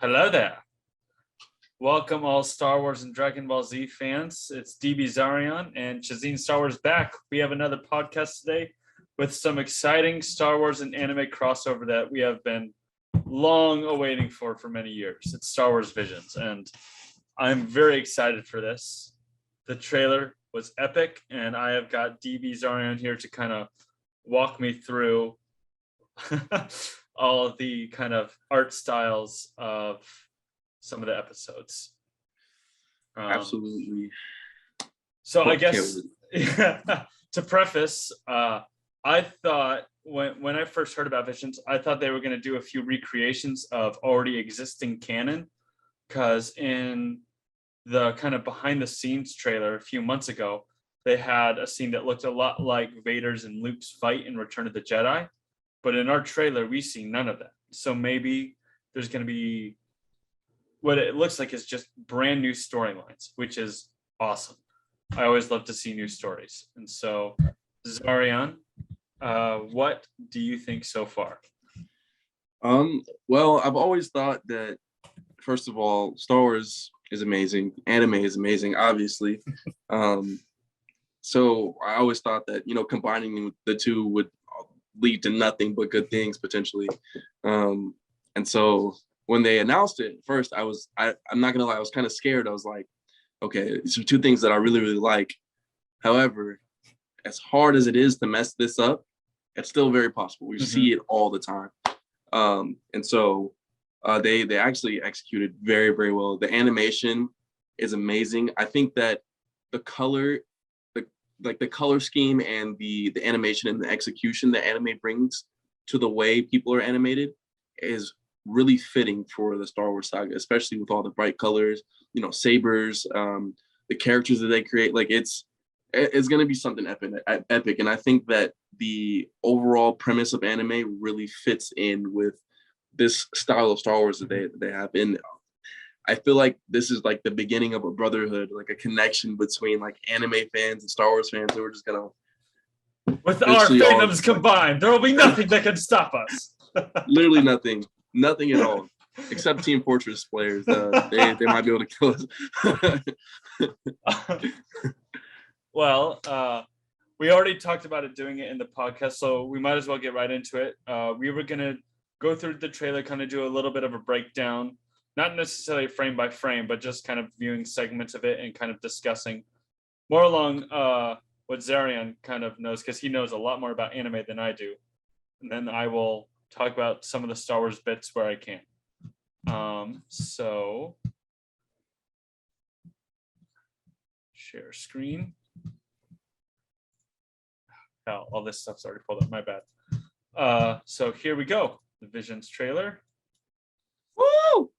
Hello there. Welcome all Star Wars and Dragon Ball Z fans. It's DBZarrion and Chazene Star Wars back. We have another podcast today with some exciting Star Wars and anime crossover that we have been long awaiting for many years. It's Star Wars Visions, and I'm very excited for this. The trailer was epic, and I have got DBZarrion here to kind of walk me through all of the kind of art styles of some of the episodes. Absolutely. So I guess to preface, I thought when I first heard about Visions, I thought they were going to do a few recreations of already existing canon, because in the kind of behind the scenes trailer a few months ago, they had a scene that looked a lot like Vader's and Luke's fight in Return of the Jedi. But in our trailer, we see none of that. So maybe there's going to be what it looks like is just brand new storylines, which is awesome. I always love to see new stories. And so, Zarrion, what do you think so far? Well, I've always thought that, first of all, Star Wars is amazing. Anime is amazing, obviously. So I always thought that, combining the two would lead to nothing but good things potentially. And so when they announced it first, I'm not gonna lie, I was kind of scared. I was like, okay, these are two things that I really, really like. However, as hard as it is to mess this up, it's still very possible. We see it all the time. And so they actually executed very, very well. The animation is amazing. I think that the color scheme and the animation and the execution that anime brings to the way people are animated is really fitting for the Star Wars saga, especially with all the bright colors, sabers, the characters that they create. Like it's going to be something epic. And I think that the overall premise of anime really fits in with this style of Star Wars that they have. And I feel like this is like the beginning of a brotherhood, like a connection between like anime fans and Star Wars fans. So we're just gonna, with our fandoms combined, there will be nothing that can stop us. Literally nothing at all, except Team Fortress players. They might be able to kill us. Well, we already talked about it doing it in the podcast, so we might as well get right into it. We were gonna go through the trailer, kind of do a little bit of a breakdown. Not necessarily frame by frame, but just kind of viewing segments of it and kind of discussing more along what Zarrion kind of knows, because he knows a lot more about anime than I do. And then I will talk about some of the Star Wars bits where I can. So, share screen. Oh, all this stuff's already pulled up, my bad. So here we go, the Visions trailer. Woo!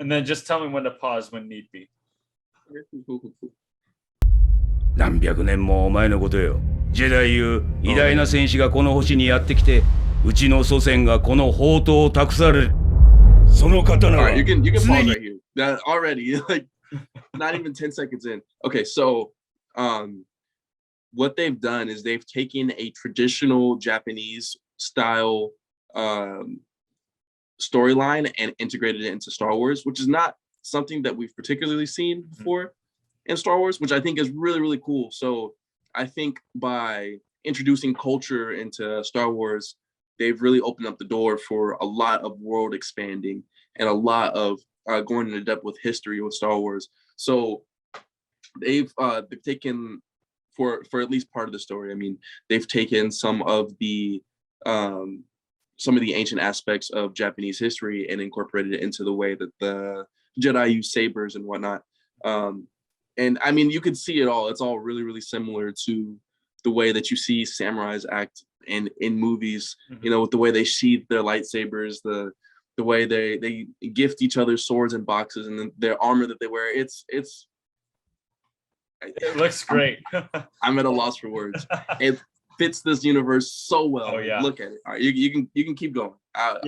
And then just tell me when to pause when need be. 何百年も前のことよ。ジェダイいう偉大な戦士がこの星にやってきて、うちの祖先がこの宝刀を託される。その刀は You can pause right here. That already, like, not even 10 seconds in. Okay, so what they've done is they've taken a traditional Japanese style storyline and integrated it into Star Wars, which is not something that we've particularly seen before in Star Wars, which I think is really, really cool. So I think by introducing culture into Star Wars, they've really opened up the door for a lot of world expanding and a lot of going into depth with history with Star Wars. So they've taken for at least part of the story. I mean, they've taken some of the ancient aspects of Japanese history and incorporated it into the way that the Jedi use sabers and whatnot. And I mean, you could see it all. It's all really, really similar to the way that you see samurais act in movies, with the way they sheath their lightsabers, the way they gift each other swords and boxes, and then their armor that they wear. It looks great. I'm at a loss for words. It fits this universe so well. Oh, yeah. Look at it. All right, you can keep going. A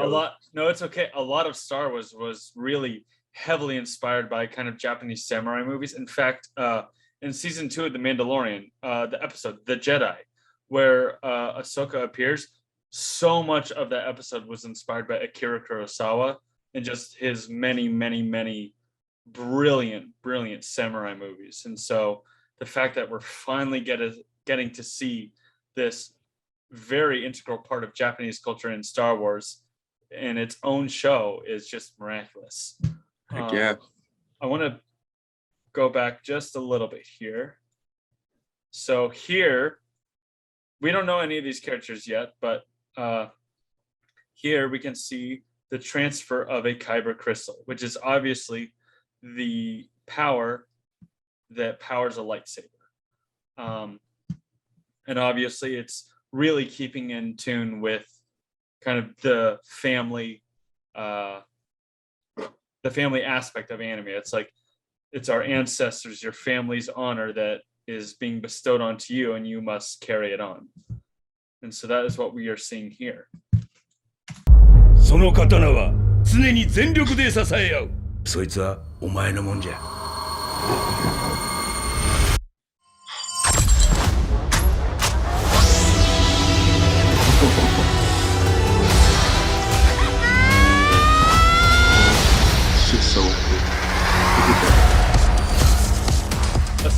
lot. No, it's okay. A lot of Star Wars was really heavily inspired by kind of Japanese samurai movies. In fact, in season 2 of The Mandalorian, the episode The Jedi, where Ahsoka appears, so much of that episode was inspired by Akira Kurosawa. and just his many brilliant samurai movies. And so the fact that we're finally getting to see this very integral part of Japanese culture in Star Wars in its own show is just miraculous. Heck yeah. I want to go back just a little bit here. So here, we don't know any of these characters yet, but here we can see the transfer of a Kyber crystal, which is obviously the power that powers a lightsaber. And obviously it's really keeping in tune with kind of the family aspect of anime. It's like, it's our ancestors, your family's honor that is being bestowed onto you, and you must carry it on. And so that is what we are seeing here. その刀は常に全力で支え合う。そいつはお前のもんじゃ。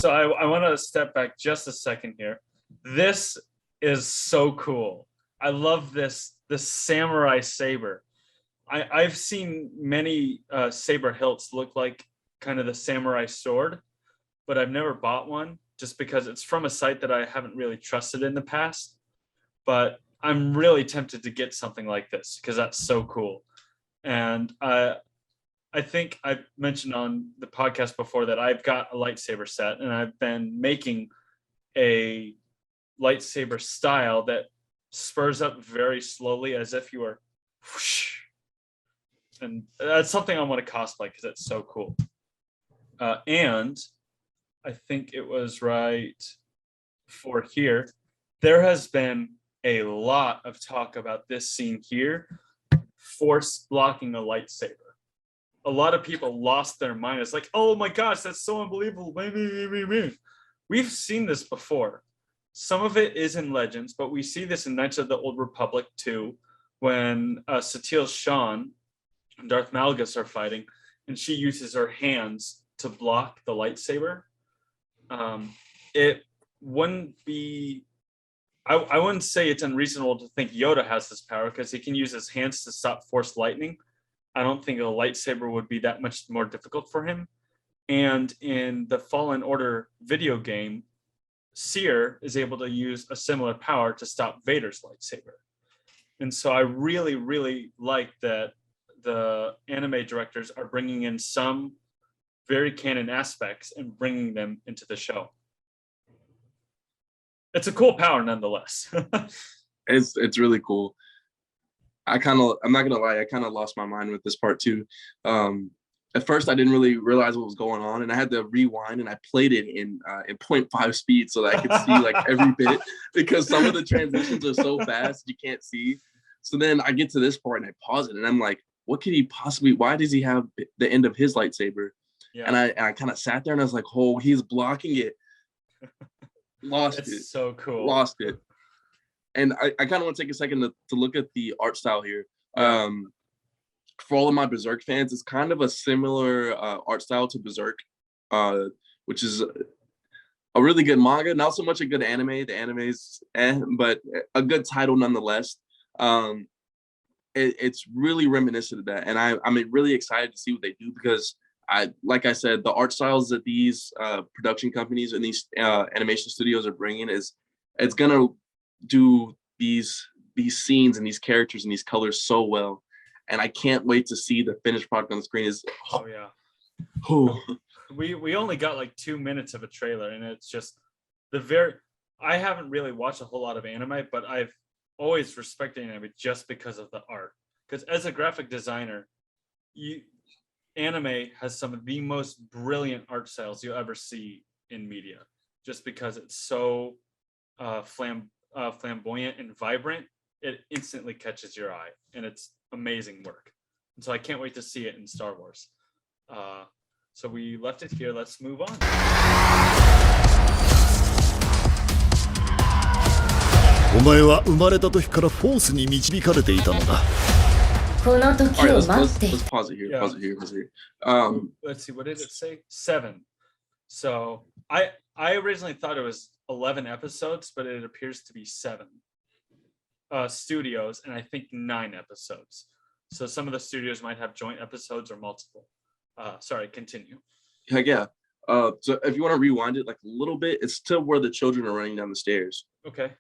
So I want to step back just a second here. This is so cool. I love this samurai saber. I've seen many saber hilts look like kind of the samurai sword, but I've never bought one just because it's from a site that I haven't really trusted in the past. But I'm really tempted to get something like this because that's so cool. And I think I've mentioned on the podcast before that I've got a lightsaber set, and I've been making a lightsaber style that spurs up very slowly as if you were whoosh. And that's something I want to cosplay because it's so cool. And I think it was right for here. There has been a lot of talk about this scene here, force blocking a lightsaber. A lot of people lost their mind. It's like, oh my gosh, that's so unbelievable. We've seen this before. Some of it is in Legends, but we see this in Knights of the Old Republic too, when Satele Shan and Darth Malgus are fighting, and she uses her hands to block the lightsaber. It wouldn't be, I wouldn't say it's unreasonable to think Yoda has this power because he can use his hands to stop force lightning. I don't think a lightsaber would be that much more difficult for him. And in the Fallen Order video game, Seer is able to use a similar power to stop Vader's lightsaber. And so I really like that the anime directors are bringing in some very canon aspects and bringing them into the show. It's a cool power nonetheless. It's really cool. I'm not gonna lie, I kind of lost my mind with this part too. At first I didn't really realize what was going on, and I had to rewind, and I played it in 0.5 speed so that I could see like every bit, because some of the transitions are so fast you can't see. So then I get to this part and I pause it, and I'm like, what could he possibly, why does he have the end of his lightsaber? Yeah. And I kind of sat there and I was like, oh, he's blocking it. Lost it. It's so cool. Lost it. And I kind of want to take a second to look at the art style here. For all of my Berserk fans, it's kind of a similar art style to Berserk, which is a really good manga. Not so much a good anime. The anime's but a good title nonetheless. It's really reminiscent of that. And I'm really excited to see what they do, because like I said, the art styles that these production companies and these animation studios are bringing it's going to do these scenes and these characters and these colors so well, and I can't wait to see the finished product on the screen. We only got like 2 minutes of a trailer, and it's just I haven't really watched a whole lot of anime, but I've always respected anime just because of the art, because as a graphic designer, anime has some of the most brilliant art styles you'll ever see in media, just because it's so flamboyant and vibrant. It instantly catches your eye, and it's amazing work. And so I can't wait to see it in Star Wars. So we left it here. Let's move on. お前は生まれた時からフォースに導かれていたのだ。この時 All right, を待ってい let's た。 pause it here. Yeah. Pause it here. Pause it here. Let's see, what did it say? 7. So I originally thought it was 11 episodes, but it appears to be 7 studios, and I think 9 episodes. So some of the studios might have joint episodes or multiple. Sorry, continue. Heck yeah. So if you want to rewind it like a little bit, it's to where the children are running down the stairs. Okay.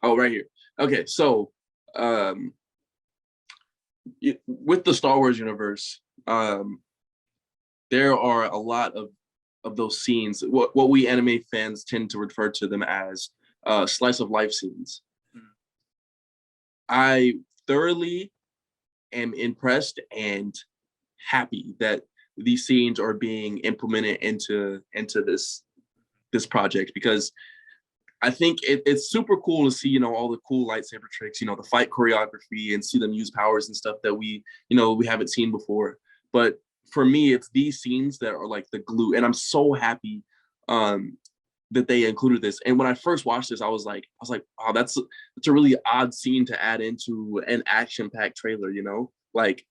Oh, right here. Okay, so with the Star Wars universe, there are a lot of those scenes, what we anime fans tend to refer to them as slice of life scenes. I thoroughly am impressed and happy that these scenes are being implemented into this project, because I think it's super cool to see, you know, all the cool lightsaber tricks, you know, the fight choreography, and see them use powers and stuff that we haven't seen before. But for me, it's these scenes that are like the glue, and I'm so happy that they included this. And when I first watched this, I was like, wow, that's a really odd scene to add into an action-packed trailer, you know? Like,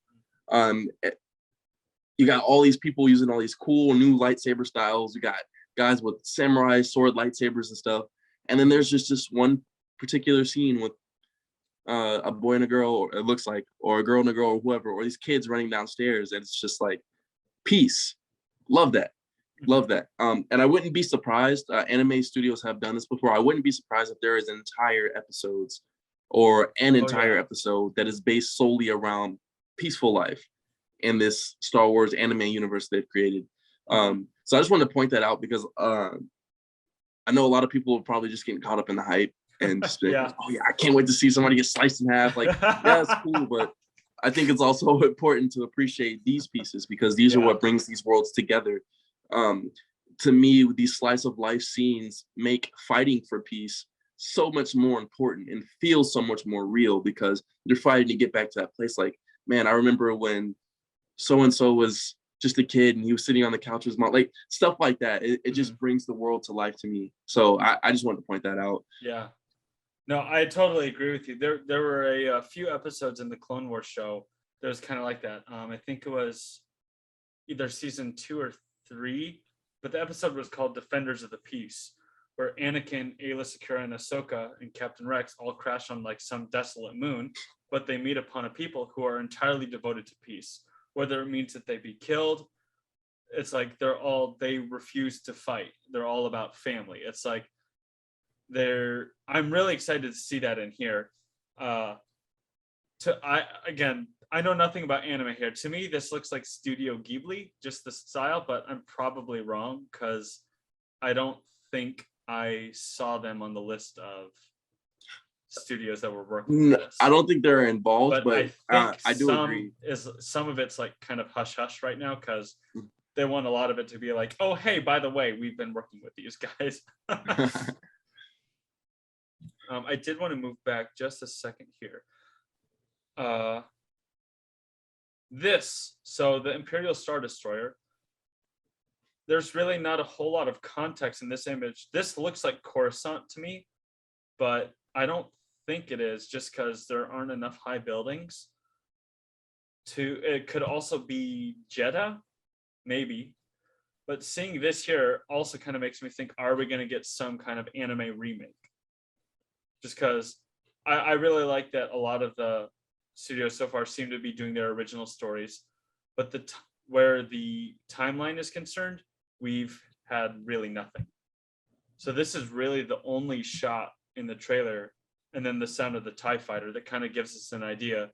you got all these people using all these cool new lightsaber styles. You got guys with samurai sword lightsabers and stuff. And then there's just this one particular scene with a boy and a girl, or it looks like, or a girl and a girl, or whoever, or these kids running downstairs, and it's just like, peace. Love that. Love that. And I wouldn't be surprised. Anime studios have done this before. I wouldn't be surprised if there is entire episodes, or an entire episode that is based solely around peaceful life in this Star Wars anime universe they've created. So I just wanted to point that out, because I know a lot of people are probably just getting caught up in the hype and just being, oh yeah, I can't wait to see somebody get sliced in half. Like, yeah, it's cool, but I think it's also important to appreciate these pieces, because these are what brings these worlds together. To me, these slice of life scenes make fighting for peace so much more important and feel so much more real, because you're fighting to get back to that place. Like, man, I remember when so-and-so was just a kid and he was sitting on the couch with his mom, like stuff like that. It just brings the world to life to me. So I just wanted to point that out. Yeah. No, I totally agree with you. There were a few episodes in the Clone Wars show that was kind of like that. I think it was either season 2 or 3, but the episode was called Defenders of the Peace, where Anakin, Ayla Secura, and Ahsoka and Captain Rex all crash on like some desolate moon, but they meet upon a people who are entirely devoted to peace. Whether it means that they be killed, it's like they refuse to fight. They're all about family. It's like I'm really excited to see that in here. I know nothing about anime here. To me, this looks like Studio Ghibli, just the style, but I'm probably wrong, because I don't think I saw them on the list of studios that were working with this. I don't think they're involved, but I do agree. Some of it's like kind of hush hush right now, because they want a lot of it to be like, oh hey, by the way, we've been working with these guys. I did want to move back just a second here. So the Imperial Star Destroyer, there's really not a whole lot of context in this image. This looks like Coruscant to me, but I don't think it is, just because there aren't enough high buildings. It could also be Jeddah, maybe. But seeing this here also kind of makes me think, are we going to get some kind of anime remake? Just because I really like that a lot of the studios so far seem to be doing their original stories, but where the timeline is concerned, we've had really nothing. So this is really the only shot in the trailer, and then the sound of the TIE fighter, that kind of gives us an idea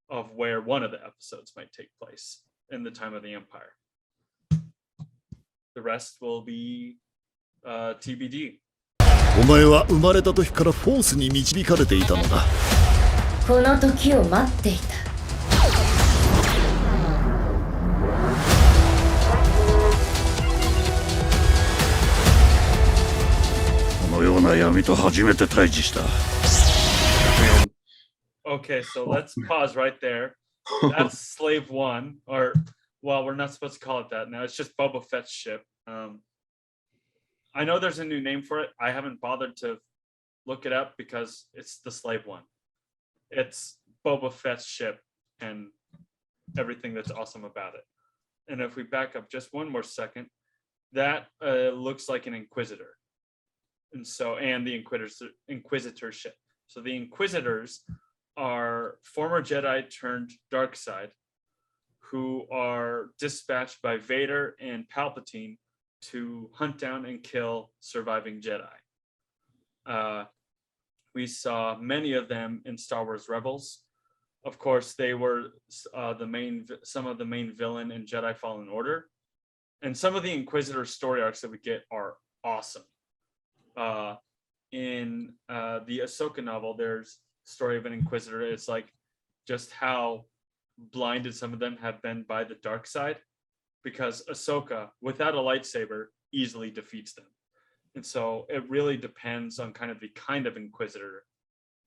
of where one of the episodes might take place in the time of the Empire. The rest will be TBD. お前は生まれた時からフォースに導かれていたのだ。この時を待っていた。このような闇と初めて対峙した。Okay, so let's pause right there. That's Slave One, or well, we're not supposed to call it that now. It's just Boba Fett's ship. I know there's a new name for it. I haven't bothered to look it up because it's the slave one. It's Boba Fett's ship and everything that's awesome about it. And if we back up just one more second, that looks like an Inquisitor. And the Inquisitor ship. So the Inquisitors are former Jedi turned dark side who are dispatched by Vader and Palpatine to hunt down and kill surviving Jedi. We saw many of them in Star Wars Rebels. Of course, they were some of the main villain in Jedi Fallen Order. And some of the Inquisitor story arcs that we get are awesome. In the Ahsoka novel, there's story of an Inquisitor. It's like just how blinded some of them have been by the dark side, because Ahsoka, without a lightsaber, easily defeats them. And so it really depends on kind of Inquisitor.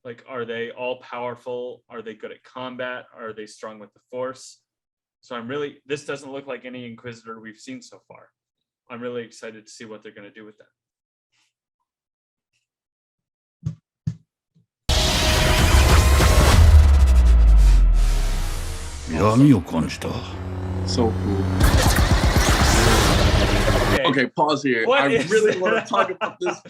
Like, are they all powerful? Are they good at combat? Are they strong with the Force? So this doesn't look like any Inquisitor we've seen so far. I'm really excited to see what they're going to do with that. So cool. Okay, pause here. I really want to talk about this.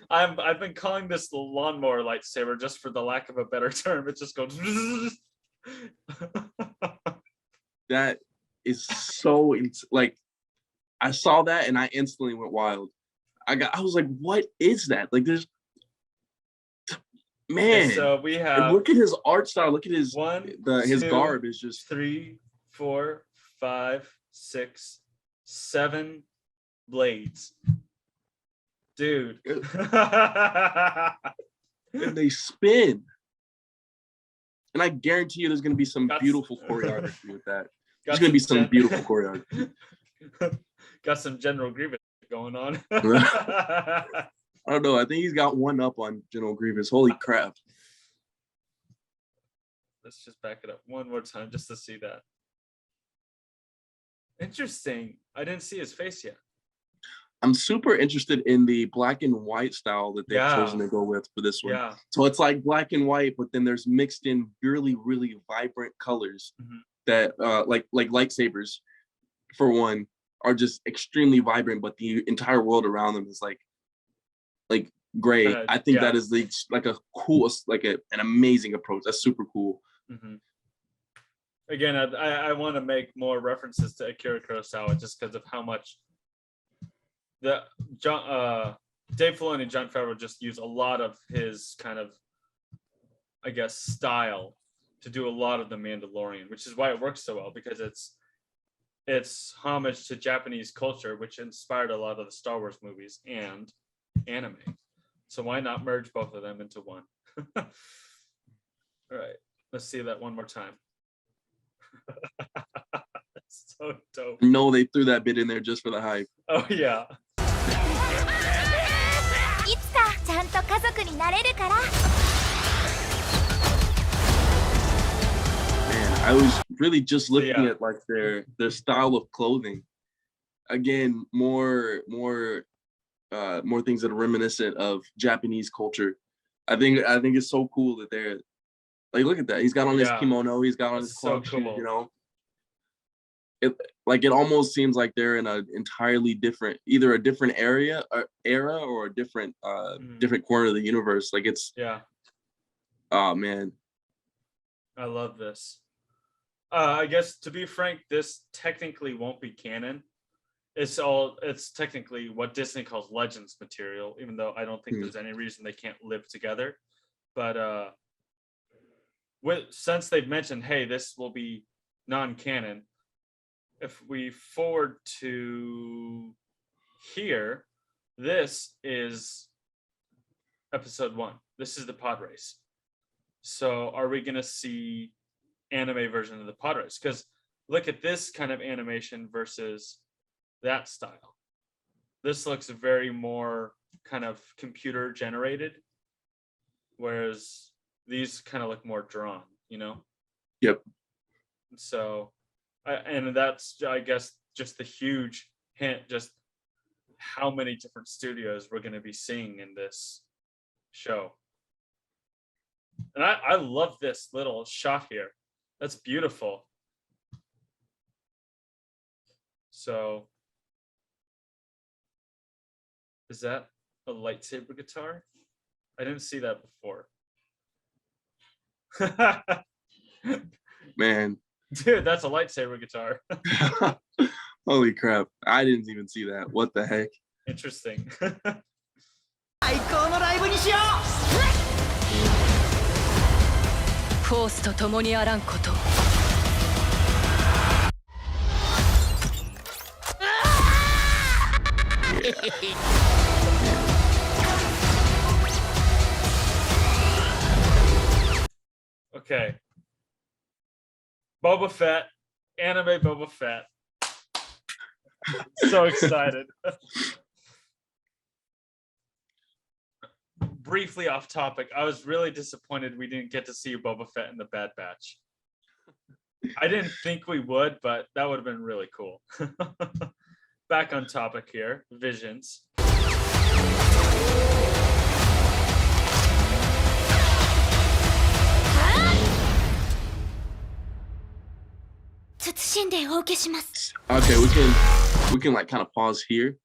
I've been calling this the Lawnmower Lightsaber just for the lack of a better term. It just goes. That is so like, I saw that and I instantly went wild. I was like, what is that? Like, there's man. So we have. And look at his art style. Look at his his garb is just 3, 4, 5, 6, 7 blades, dude. And they spin. And I guarantee you there's going to be some beautiful choreography with that. There's going to be some beautiful choreography. Got some General Grievous going on. I don't know. I think he's got one up on General Grievous. Holy crap. Let's just back it up one more time just to see that. Interesting. I didn't see his face yet. I'm super interested in the black and white style that they've chosen to go with for this one. Yeah. So it's like black and white, but then there's mixed in really, really vibrant colors that like lightsabers, for one, are just extremely vibrant, but the entire world around them is like gray. I think that is like a cool, like an amazing approach. That's super cool. Again, I want to make more references to Akira Kurosawa just because of how much Dave Filoni and Jon Favreau just use a lot of his kind of, I guess, style to do a lot of The Mandalorian, which is why it works so well, because it's homage to Japanese culture, which inspired a lot of the Star Wars movies and anime. So why not merge both of them into one? All right, let's see that one more time. That's so dope. No, they threw that bit in there just for the hype. Oh yeah. Man, I was really just looking at like their style of clothing. Again, more things that are reminiscent of Japanese culture. I think it's so cool that they're like, look at that. He's got on his kimono. He's got on his club shoes, you know. It almost seems like they're in an entirely different, either a different era or a different corner of the universe. Like it's oh man, I love this. I guess, to be frank, this technically won't be canon. It's technically what Disney calls Legends material, even though I don't think there's any reason they can't live together. But since they've mentioned, hey, this will be non-canon, if we forward to here, this is episode 1. This is the pod race. So are we going to see anime version of the pod race? Because look at this kind of animation versus that style. This looks very more kind of computer generated, whereas these kind of look more drawn, you know? Yep. So, and that's, I guess, just the huge hint, just how many different studios we're going to be seeing in this show. And I love this little shot here. That's beautiful. So, is that a lightsaber guitar? I didn't see that before. Man. Dude, that's a lightsaber guitar. Holy crap. I didn't even see that. What the heck? Interesting. Okay. Boba Fett, anime Boba Fett. So excited. Briefly off topic, I was really disappointed we didn't get to see Boba Fett in the Bad Batch. I didn't think we would, but that would have been really cool. Back on topic here, Visions. Okay, we can like kind of pause here.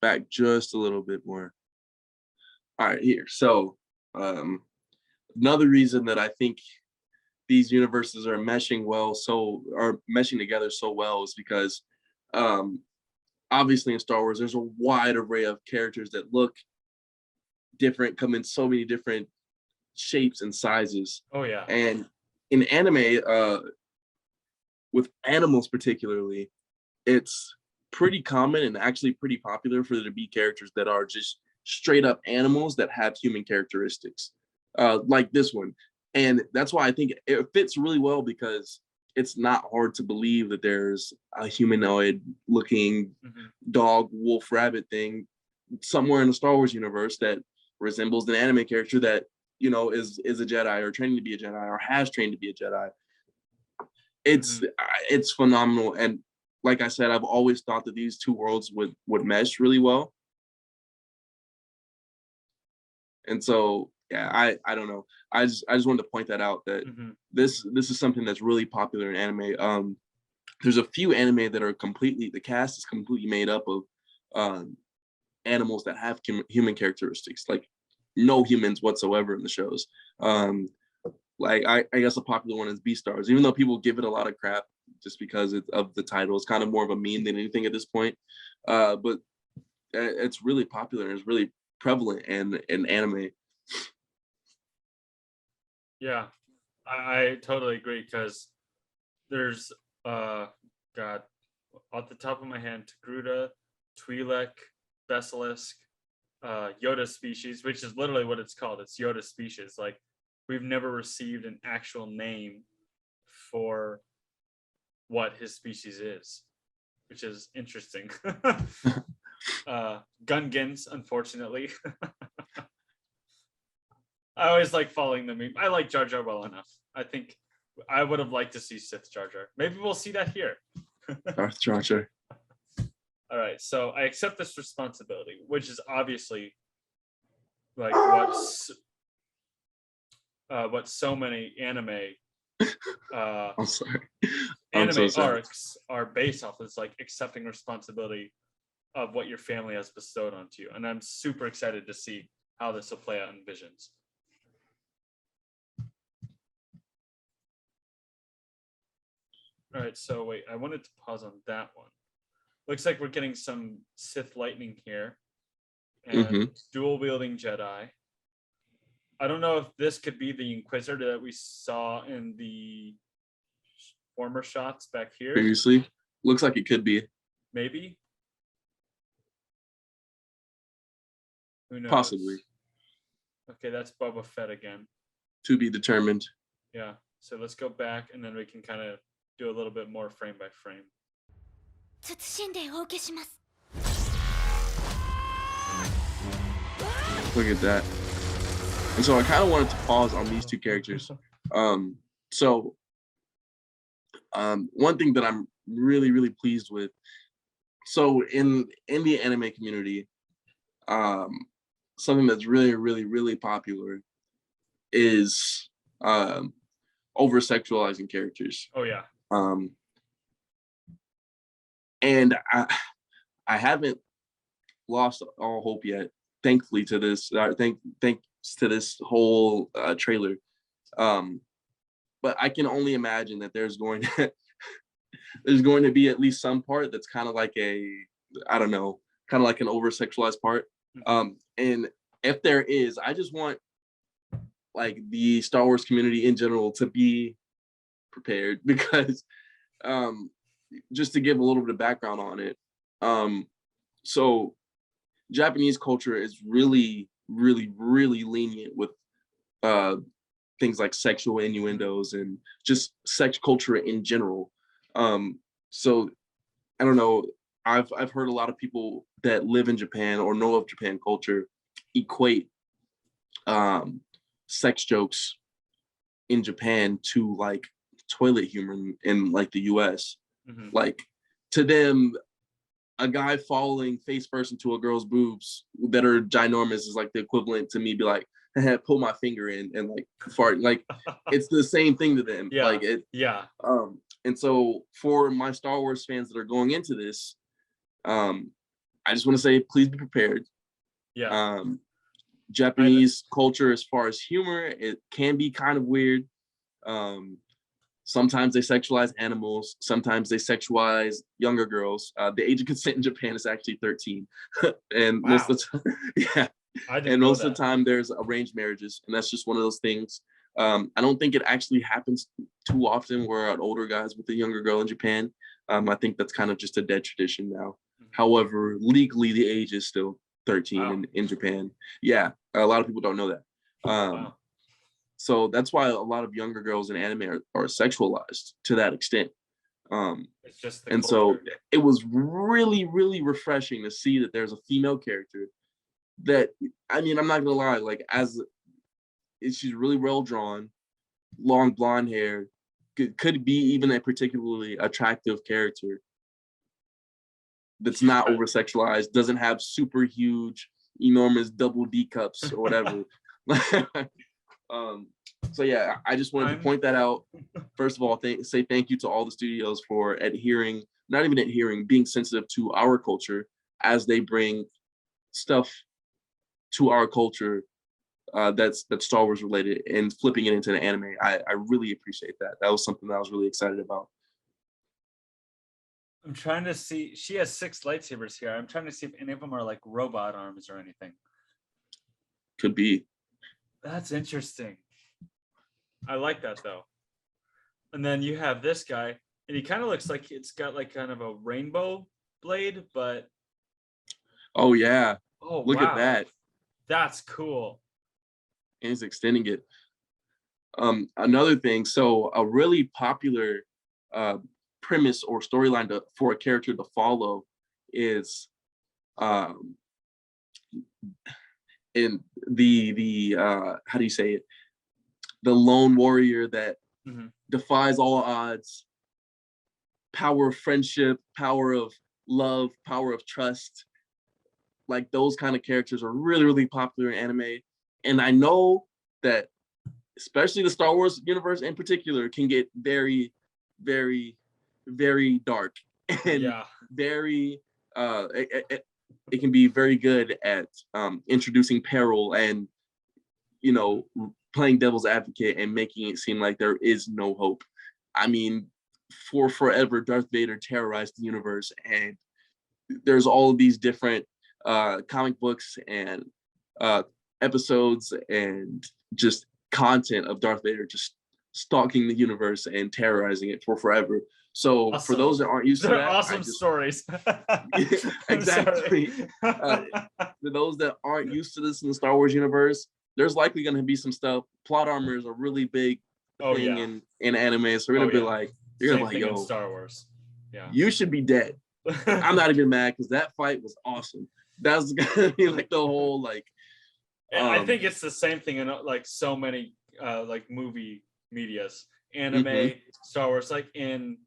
Back just a little bit more. All right, here. So another reason that I think these universes are meshing together so well is because obviously in Star Wars there's a wide array of characters that look different, come in so many different shapes and sizes. Oh yeah. And in anime, with animals particularly, it's pretty common and actually pretty popular for there to be characters that are just straight up animals that have human characteristics, like this one. And that's why I think it fits really well, because it's not hard to believe that there's a humanoid looking dog, wolf, rabbit thing somewhere in the Star Wars universe that resembles an anime character that, you know, is a Jedi or training to be a Jedi or has trained to be a Jedi. It's phenomenal. And like I said, I've always thought that these two worlds would mesh really well. And so, yeah, I don't know. I just wanted to point that out, that this is something that's really popular in anime. There's a few anime that are the cast is completely made up of animals that have human characteristics, like no humans whatsoever in the shows. Like I guess a popular one is Beastars, even though people give it a lot of crap just because of the title. It's kind of more of a meme than anything at this point. But it's really popular and it's really prevalent in anime. Yeah, I totally agree, because there's God, off the top of my hand, Togruta, Twi'lek, Basilisk, Yoda species, which is literally what it's called. It's Yoda species. Like, we've never received an actual name for what his species is, which is interesting. Gungans, unfortunately. I always like following the meme. I like Jar Jar well enough. I think I would have liked to see Sith Jar Jar. Maybe we'll see that here. Darth Jar Jar. All right, so I accept this responsibility, which is obviously like what so many anime I'm sorry. Anime arcs are based off. It's like accepting responsibility of what your family has bestowed onto you, and I'm super excited to see how this will play out in Visions. All right, so wait, I wanted to pause on that one. Looks like we're getting some Sith lightning here, and dual wielding Jedi. I don't know if this could be the Inquisitor that we saw in the former shots back here. Previously, looks like it could be. Maybe. Who knows? Possibly. Okay, that's Boba Fett again. To be determined. Yeah. So let's go back, and then we can kind of do a little bit more frame by frame. Look at that. And so I kind of wanted to pause on these two characters. One thing that I'm really, really pleased with. So in the anime community, something that's really, really, really popular is over sexualizing characters. Oh yeah. And I haven't lost all hope yet, thankfully to this. Thanks to this whole trailer. But I can only imagine that there's going to be at least some part that's kind of like I don't know, kind of like an over sexualized part. And if there is, I just want like the Star Wars community in general to be prepared, because just to give a little bit of background on it. So Japanese culture is really, really, really lenient with things like sexual innuendos and just sex culture in general. So I don't know, I've heard a lot of people that live in Japan or know of Japan culture equate sex jokes in Japan to like toilet humor in like the US. Like to them, a guy falling face first into a girl's boobs that are ginormous is like the equivalent to me be like, pull my finger in and like fart. Like it's the same thing to them. Yeah. Like it. Yeah. And so for my Star Wars fans that are going into this, I just want to say, please be prepared. Yeah. Japanese culture, as far as humor, it can be kind of weird. Sometimes they sexualize animals. Sometimes they sexualize younger girls. The age of consent in Japan is actually 13, and wow. most of the time, yeah. And most of the time, there's arranged marriages, and that's just one of those things. I don't think it actually happens too often where an older guy's with a younger girl in Japan. I think that's kind of just a dead tradition now. However, legally, the age is still 13 in Japan. Yeah, a lot of people don't know that. Wow. So that's why a lot of younger girls in anime are sexualized to that extent. It's just and culture. So it was really, really refreshing to see that there's a female character that, I mean, I'm not gonna lie, like she's really well drawn, long blonde hair, could be even a particularly attractive character that's not over sexualized, doesn't have super huge, enormous double D cups or whatever. So yeah, I just wanted to point that out. First of all, say thank you to all the studios for being sensitive to our culture as they bring stuff to our culture that's Star Wars related and flipping it into an anime. I really appreciate that. That was something that I was really excited about. I'm trying to see. She has 6 lightsabers here. I'm trying to see if any of them are like robot arms or anything. Could be. That's interesting. I like that though. And then you have this guy, and he kind of looks like it's got like kind of a rainbow blade, but oh yeah. Oh, look at that. That's cool. And he's extending it. Another thing, so a really popular premise or storyline for a character to follow is in the how do you say it? The lone warrior that defies all odds, power of friendship, power of love, power of trust. Like those kind of characters are really, really popular in anime. And I know that especially the Star Wars universe in particular can get very, very, very dark and very it can be very good at introducing peril and, you know, playing devil's advocate and making it seem like there is no hope. I mean, for forever, Darth Vader terrorized the universe, and there's all of these different comic books and episodes and just content of Darth Vader just stalking the universe and terrorizing it for forever. So awesome. For those that aren't used to that, awesome stories. Exactly. For those that aren't used to this in the Star Wars universe, there's likely going to be some stuff. Plot armor is a really big thing in anime. So we're going to be like, you're going to be like, yo, Star Wars. Yeah. You should be dead. I'm not even mad because that fight was awesome. That's going to be like the whole like. I think it's the same thing in like so many like movie medias, anime, Star Wars. Like in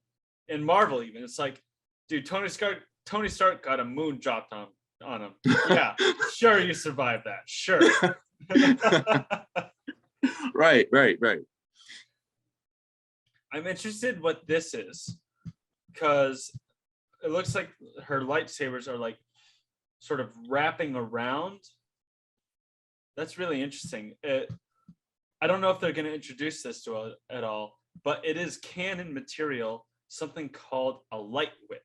in Marvel even. It's like, dude, Tony Stark got a moon dropped on him. Yeah, sure, you survived that. Sure. Right. I'm interested what this is, because it looks like her lightsabers are like sort of wrapping around. That's really interesting. I don't know if they're going to introduce this to it at all, but it is canon material, something called a light whip.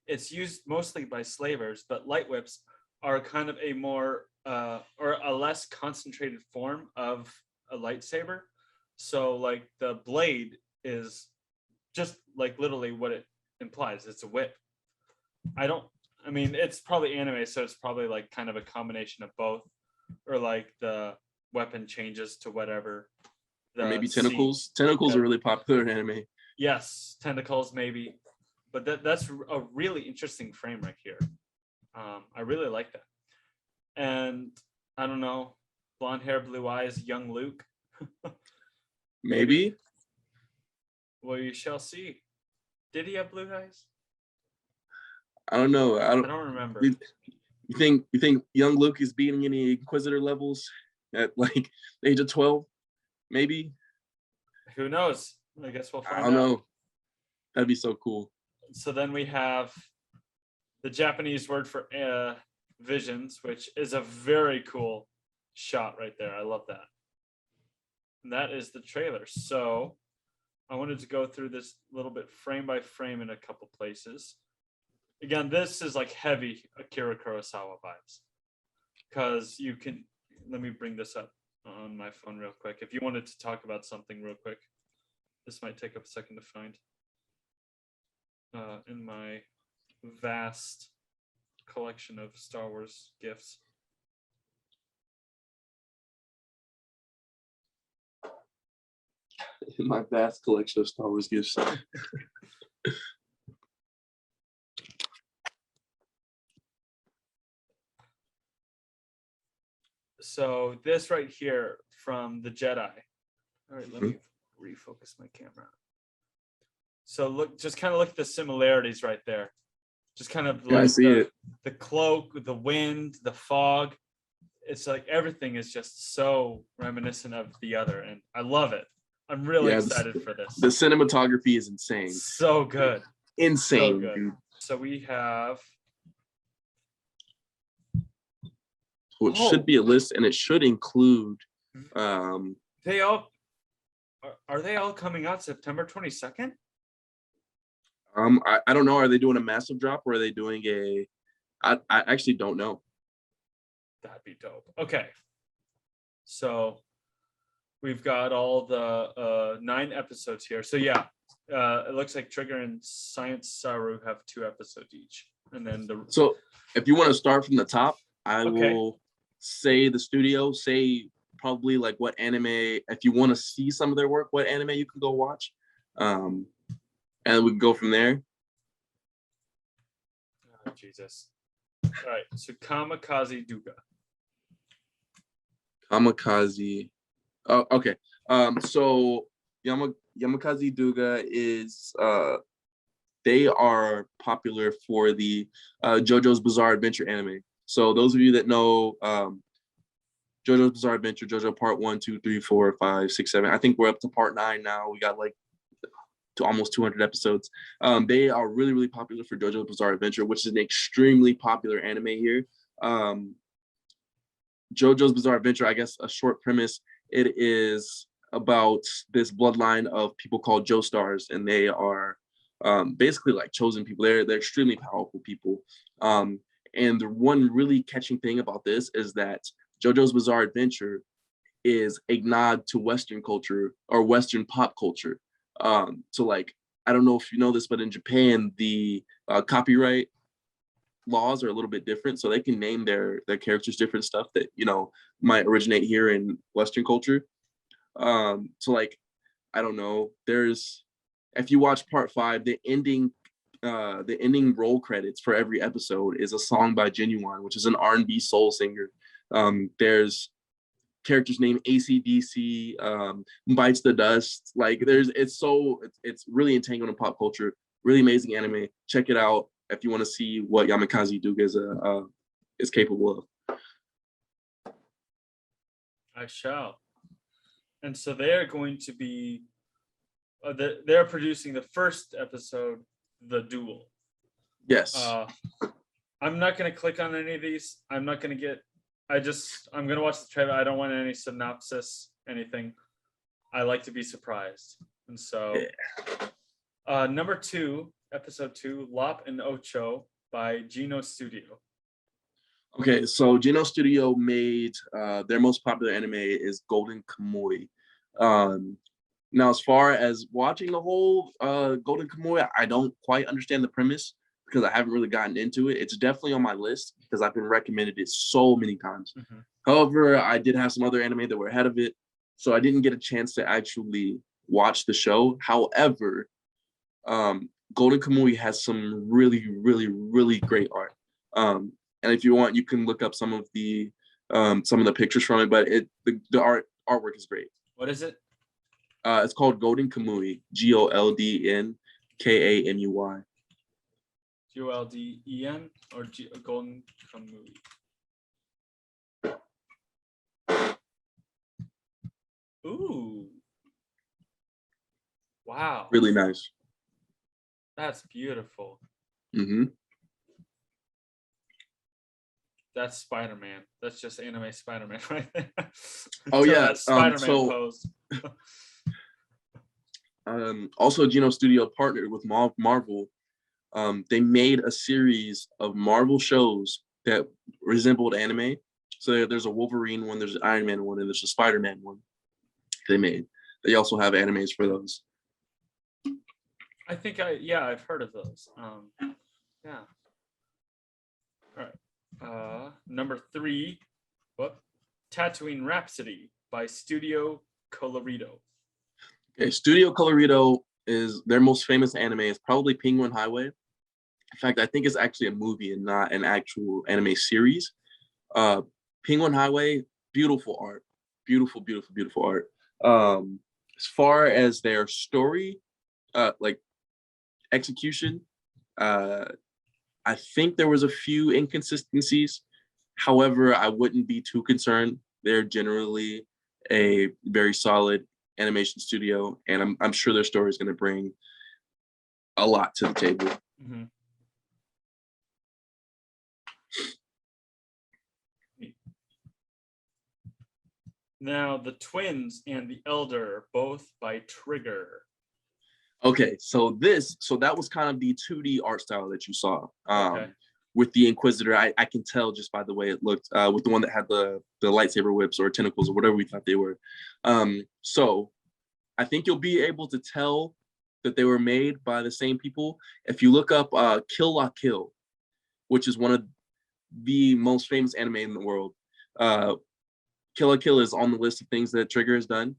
It's used mostly by slavers, but light whips are kind of a more or a less concentrated form of a lightsaber. So like the blade is just like literally what it implies. It's a whip. I mean, it's probably anime, so it's probably like kind of a combination of both, or like the weapon changes to whatever. Or maybe tentacles. Tentacles are really popular in anime. Yes, tentacles maybe, but that's a really interesting frame right here. I really like that. And I don't know, blonde hair, blue eyes, young Luke. Maybe. Well, you shall see. Did he have blue eyes? I don't know. I don't remember. You think young Luke is beating any Inquisitor levels at like the age of 12? Maybe. Who knows? I guess we'll find out. I don't know. That'd be so cool. So then we have the Japanese word for visions, which is a very cool shot right there. I love that. And that is the trailer. So I wanted to go through this a little bit frame by frame in a couple places. Again, this is like heavy Akira Kurosawa vibes, because you can, let me bring this up on my phone real quick. If you wanted to talk about something real quick, this might take up a second to find in my vast collection of Star Wars gifts. In my vast collection of Star Wars gifts. So this right here from the Jedi. All right, let me refocus my camera. So look, just kind of look at the similarities right there. Just kind of like the cloak, the wind, the fog. It's like everything is just so reminiscent of the other, and I love it. I'm really excited for this. The cinematography is insane. So good. Insane, so good. Dude. So we have it should be a list, and it should include they all are they all coming out September 22nd? I don't know. Are they doing a massive drop, or are they doing I actually don't know. That'd be dope. Okay. So we've got all the 9 episodes here. So yeah, it looks like Trigger and Science Saru have 2 episodes each. And then So if you want to start from the top, I will say the studio, say probably like what anime, if you want to see some of their work, what anime you can go watch. And we can go from there. Oh, Jesus. All right. So Kamikaze Duga. Kamikaze. Oh, okay. So Yamakaze Duga is they are popular for the JoJo's Bizarre Adventure anime. So those of you that know JoJo's Bizarre Adventure, JoJo Part 1, 2, 3, 4, 5, 6, 7. I think we're up to Part 9 now. We got like to almost 200 episodes. They are really, really popular for JoJo's Bizarre Adventure, which is an extremely popular anime here. JoJo's Bizarre Adventure, I guess a short premise, it is about this bloodline of people called Joestars, and they are basically like chosen people. They're extremely powerful people. And the one really catching thing about this is that JoJo's Bizarre Adventure is a nod to Western culture or Western pop culture. So like, I don't know if you know this, but in Japan, the copyright laws are a little bit different. So they can name their characters different stuff that, you know, might originate here in Western culture. So like, I don't know, if you watch Part 5, the ending roll credits for every episode is a song by Genuine, which is an R&B soul singer. There's characters named ACDC, Bites the Dust. Like it's really entangled in pop culture. Really amazing anime. Check it out if you want to see what Yamakaze Duga is capable of. I shall. And so they are going to be, they're producing the first episode, The Duel. Yes. I'm not going to click on any of these. I'm going to watch the trailer. I don't want any synopsis, anything. I like to be surprised. And so, number 2, episode 2, Lop and Ocho by Geno Studio. Okay, so Geno Studio made their most popular anime is Golden Kamui. Now, as far as watching the whole Golden Kamui, I don't quite understand the premise because I haven't really gotten into it. It's definitely on my list because I've been recommended it so many times. Mm-hmm. However, I did have some other anime that were ahead of it, so I didn't get a chance to actually watch the show. However, Golden Kamui has some really, really, really great art. And if you want, you can look up some of the pictures from it, but the artwork is great. What is it? It's called Golden Kamui, GOLDN KAMUY. GOLDEN or Golden Kamui? Ooh. Wow. Really nice. That's beautiful. Mm-hmm. That's Spider-Man. That's just anime Spider-Man right there. Oh yeah. Spider-Man pose. Also, Geno Studio partnered with Marvel. They made a series of Marvel shows that resembled anime. So there's a Wolverine one, there's an Iron Man one, and there's a Spider-Man one they made. They also have animes for those. I think I've heard of those. Yeah. All right. Number 3, Tatooine Rhapsody by Studio Colorido. Okay, Studio Colorido is their most famous anime. It's probably Penguin Highway. In fact, I think it's actually a movie and not an actual anime series. Penguin Highway, beautiful art. Beautiful, beautiful, beautiful art. As far as their story, like execution, I think there was a few inconsistencies. However, I wouldn't be too concerned. They're generally a very solid animation studio, and I'm sure their story is going to bring a lot to the table. Mm-hmm. Now, The Twins and the Elder, both by Trigger. Okay, so that was kind of the 2D art style that you saw. Okay. With the Inquisitor, I can tell just by the way it looked, with the one that had the lightsaber whips or tentacles or whatever we thought they were. So I think you'll be able to tell that they were made by the same people. If you look up Kill La Kill, which is one of the most famous anime in the world, Kill La Kill is on the list of things that Trigger has done.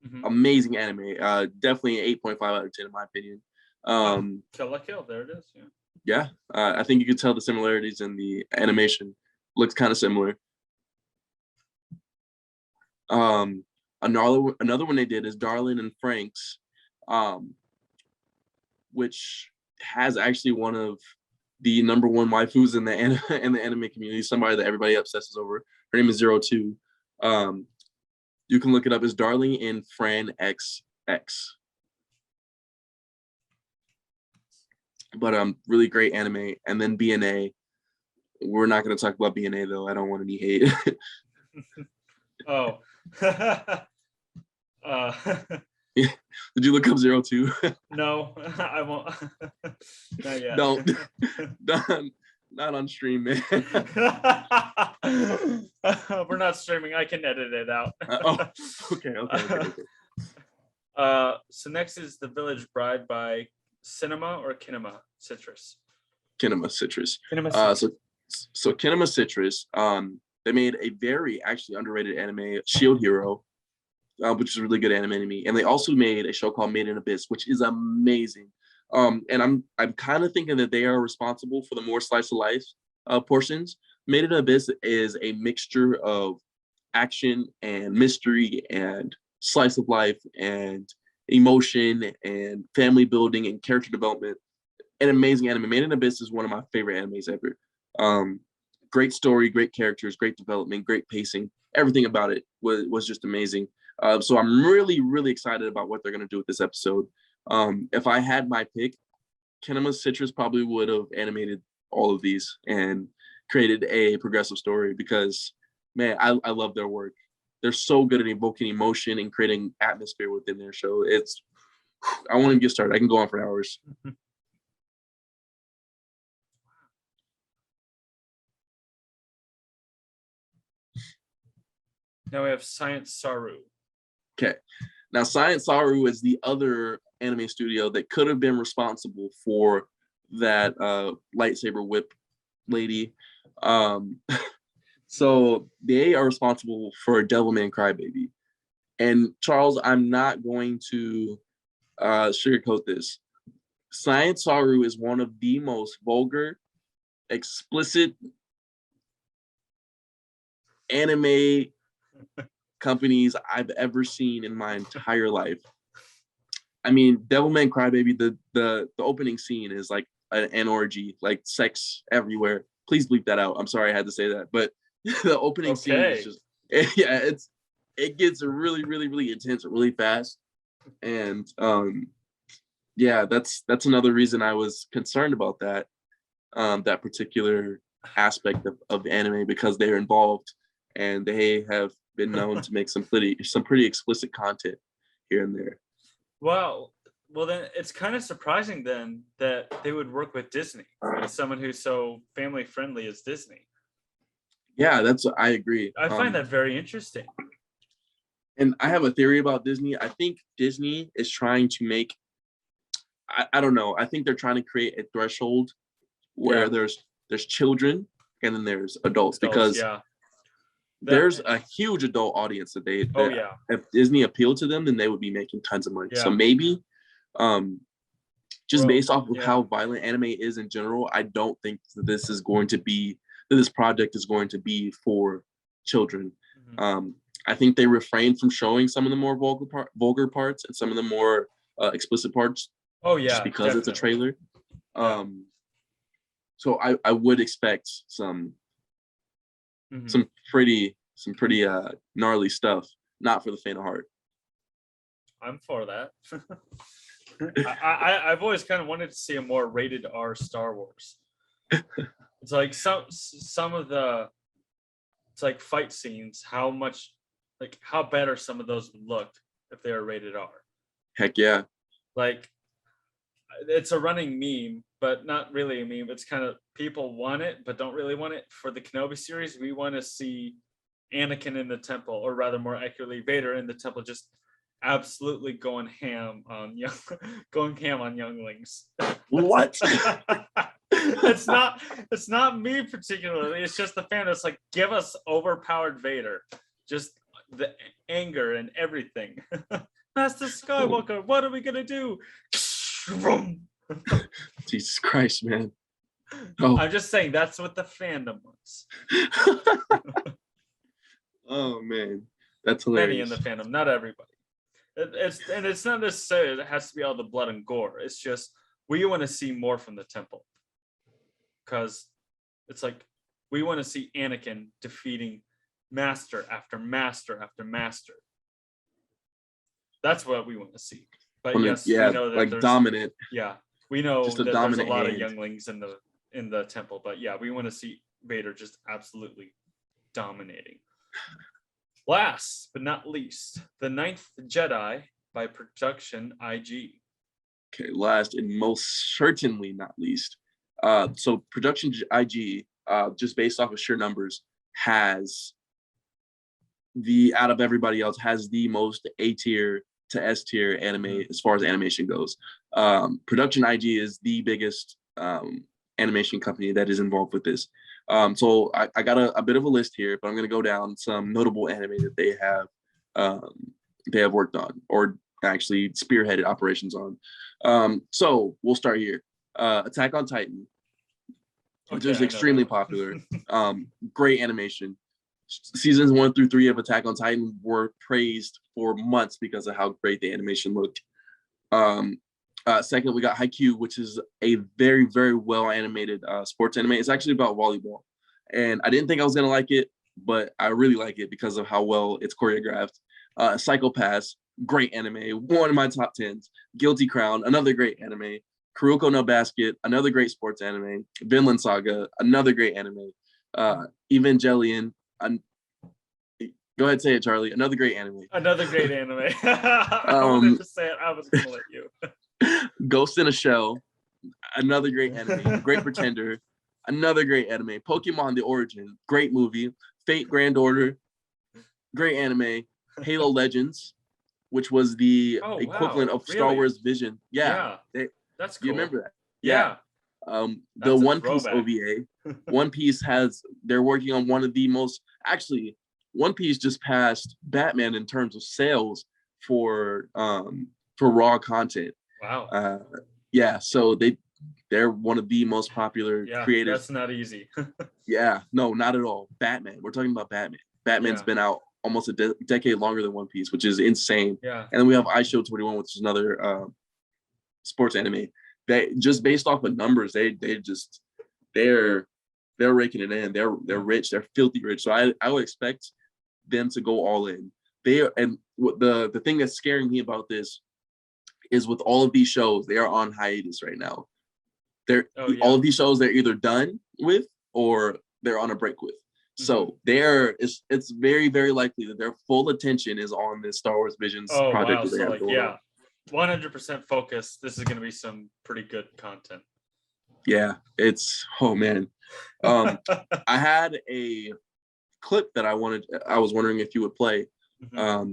Mm-hmm. Amazing anime. Definitely an 8.5 out of 10 in my opinion. Kill La Kill, there it is. Yeah, I think you could tell the similarities in the animation. Looks kind of similar. Another one they did is Darling and Franks, which has actually one of the number one waifus in the anime community, somebody that everybody obsesses over. Her name is 02. You can look it up as Darling and Fran XX. But really great anime. And then BNA. We're not going to talk about BNA though. I don't want any hate. Oh. Did you look up 02? No, I won't. Not yet. Don't. Not on stream, man. We're not streaming. I can edit it out. Okay. So next is The Village Bride by Cinema or Kinema Citrus. Kinema Citrus. So Kinema Citrus. They made a very actually underrated anime, Shield Hero, which is a really good anime to me. And they also made a show called Made in Abyss, which is amazing. And I'm kind of thinking that they are responsible for the more slice of life portions. Made in Abyss is a mixture of action and mystery and slice of life and emotion and family building and character development. An amazing anime. Made in Abyss is one of my favorite animes ever. Great story, great characters, great development, great pacing. Everything about it was just amazing. So I'm really, really excited about what they're going to do with this episode. If I had my pick, Kinema Citrus probably would have animated all of these and created a progressive story because, man, I love their work. They're so good at evoking emotion and creating atmosphere within their show. I won't even get started. I can go on for hours. Now we have Science Saru. Okay. Now, Science Saru is the other anime studio that could have been responsible for that lightsaber whip lady. So they are responsible for Devilman Crybaby. And Charles, I'm not going to sugarcoat this. Science Saru is one of the most vulgar, explicit anime companies I've ever seen in my entire life. I mean, Devilman Crybaby, the opening scene is like an orgy, like sex everywhere. Please bleep that out. I'm sorry I had to say that, but the opening scene is just, it gets really, really, really intense really fast. And that's another reason I was concerned about that particular aspect of anime, because they're involved and they have been known to make some pretty explicit content here and there. Well, then it's kind of surprising then that they would work with Disney, as someone who's so family friendly as Disney. Yeah, I agree. I find that very interesting. And I have a theory about Disney. I think Disney is trying to make, I don't know, I think they're trying to create a threshold where there's children and then there's adults because there's a huge adult audience that if Disney appealed to them, then they would be making tons of money. So maybe based off of how violent anime is in general, I don't think that this project is going to be for children. Mm-hmm. I think they refrained from showing some of the more vulgar parts and some of the more explicit parts. Oh yeah, just because it's a trailer. So I would expect some pretty gnarly stuff. Not for the faint of heart. I'm for that. I've always kind of wanted to see a more rated R Star Wars. It's like some of the, it's like fight scenes. How better some of those would look if they were rated R. Heck yeah! Like, it's a running meme, but not really a meme. It's kind of, people want it, but don't really want it. For the Kenobi series, we want to see Anakin in the temple, or rather more accurately, Vader in the temple, just absolutely going ham on younglings. What? It's not me particularly. It's just the fan. It's like, give us overpowered Vader, just the anger and everything. Master Skywalker, what are we gonna do? Jesus Christ, man. Oh. I'm just saying that's what the fandom wants. Oh man, that's hilarious. Many in the fandom, not everybody. It's not necessarily that it has to be all the blood and gore. It's just we want to see more from the temple, because it's like we want to see Anakin defeating master after master after master. That's what we want to see. But we know that there's dominant. Yeah, we know that there's a lot of younglings in the temple, but yeah, we want to see Vader just absolutely dominating. Last but not least, The Ninth Jedi by Production IG. Okay, last and most certainly not least. So Production IG, just based off of sheer numbers, has out of everybody else, has the most A tier to S tier anime as far as animation goes. Production IG is the biggest animation company that is involved with this. So I got a bit of a list here, but I'm going to go down some notable anime that they have worked on, or actually spearheaded operations on. So we'll start here. Attack on Titan, which is extremely popular. Great animation, seasons 1 through 3 of Attack on Titan were praised for months because of how great the animation looked. Second, we got Haikyuu, which is a very, very well animated sports anime. It's actually about volleyball. And I didn't think I was going to like it, but I really like it because of how well it's choreographed. Psychopaths, great anime, one of my top 10s. Guilty Crown, another great anime. Kuroko no Basket, another great sports anime. Vinland Saga, another great anime. Evangelion, go ahead, say it, Charlie. Another great anime. Another great anime. I wanted to say it. I was going to let you. Ghost in a Shell, another great anime. Great Pretender, another great anime. Pokemon: The Origin, great movie. Fate Grand Order, great anime. Halo Legends, which was the equivalent of Star Wars Vision. Yeah. That's cool. You remember that? Yeah. The One Piece OVA. One Piece they're working on one of the most, actually, One Piece just passed Batman in terms of sales for raw content. Wow. So they're one of the most popular creators. That's not easy. Yeah, no, not at all. Batman. We're talking about Batman. Batman's been out almost a decade longer than One Piece, which is insane. Yeah. And then we have iShield 21, which is another sports anime. They just based off of numbers, they're raking it in. They're rich. They're filthy rich. So I would expect them to go all in. The thing that's scaring me about this is with all of these shows, they are on hiatus right now. All of these shows they're either done with or they're on a break with. So it's very, very likely that their full attention is on this Star Wars Visions project. So 100% focus. This is going to be some pretty good content. Yeah, man. I had a clip that I was wondering if you would play, that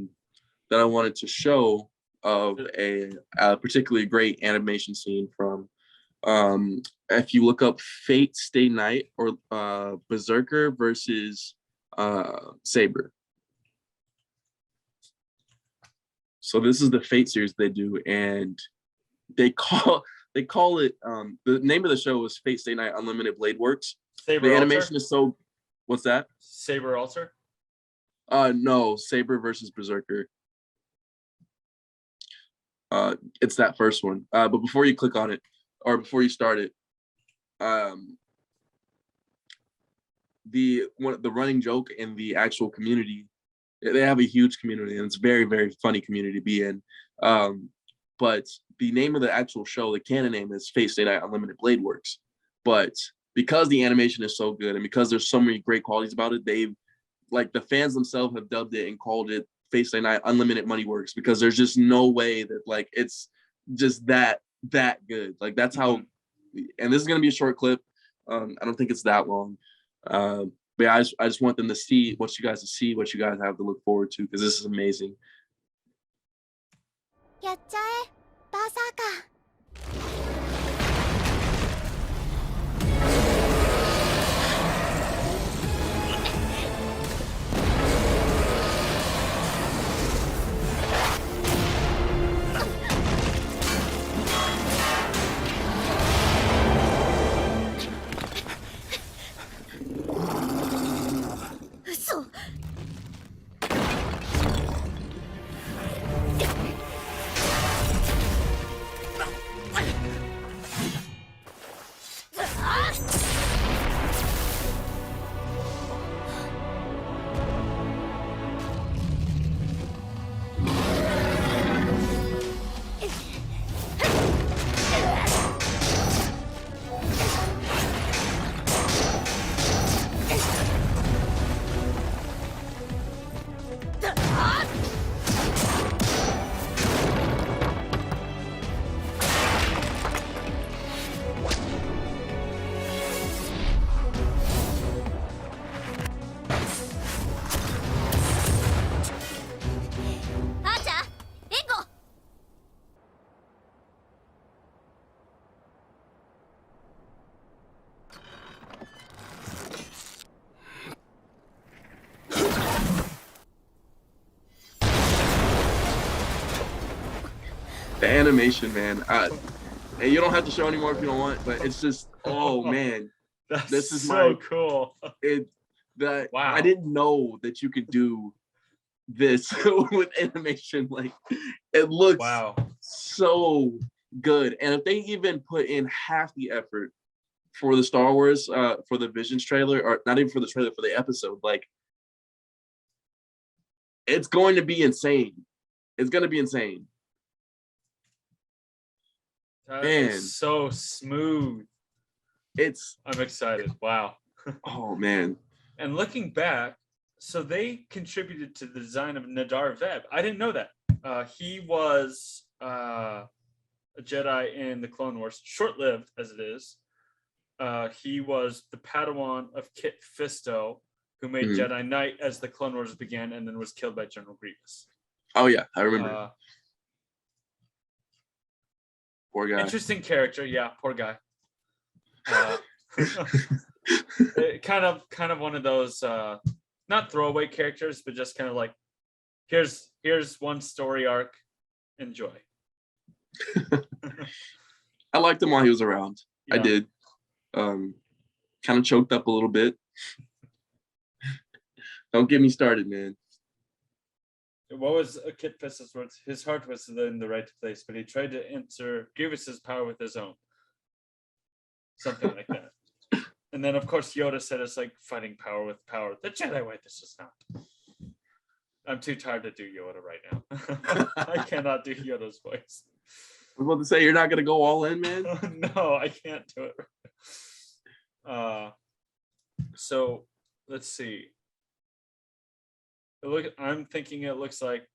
I wanted to show of a particularly great animation scene from, if you look up Fate Stay Night or Berserker versus Saber. So this is the Fate series they do, and they call it the name of the show is Fate Stay Night Unlimited Blade Works. Saber the animation is so, what's that? Saber Alter? No, Saber versus Berserker. It's that first one. But before you click on it, or before you start it, the running joke in the actual community, they have a huge community, and it's very, very funny community to be in. But the name of the actual show, the canon name, is Fate Stay Night Unlimited Blade Works. But because the animation is so good and because there's so many great qualities about it, the fans themselves have dubbed it and called it Fate Stay Night Unlimited Money Works, because there's just no way that it's just that good. That's how. And this is gonna be a short clip. I don't think it's that long. But yeah, I just want them to see what you guys have to look forward to, because this is amazing. やっちゃえ、バーサーカー。嘘。The animation, man. And you don't have to show anymore if you don't want, but it's just, oh man, This is so cool. that Wow. I didn't know that you could do this with animation. Like, it looks so good. And if they even put in half the effort for the Star Wars, for the Visions trailer, or not even for the trailer, for the episode, like, it's going to be insane. It's going to be insane. That Man, is so smooth. I'm excited. Wow. Oh man. And looking back, so they contributed to the design of Nadar Veb. I didn't know that. He was a Jedi in the Clone Wars, short-lived as it is. He was the Padawan of Kit Fisto, who made Jedi Knight as the Clone Wars began, and then was killed by General Grievous. Oh yeah, I remember. Poor guy. Interesting character, yeah. Poor guy. kind of one of those not throwaway characters, but just kind of like, here's one story arc. Enjoy. I liked him while he was around. Yeah. I did. Kind of choked up a little bit. Don't get me started, man. What was Kit Fisto's words? His heart was in the right place, but he tried to enter Grievous's power with his own. Something like that. And then, of course, Yoda said it's like fighting power with power. The Jedi way, this is not. I'm too tired to do Yoda right now. I cannot do Yoda's voice. I was about to say, you're not going to go all in, man? No, I can't do it. So, let's see. I'm thinking it looks like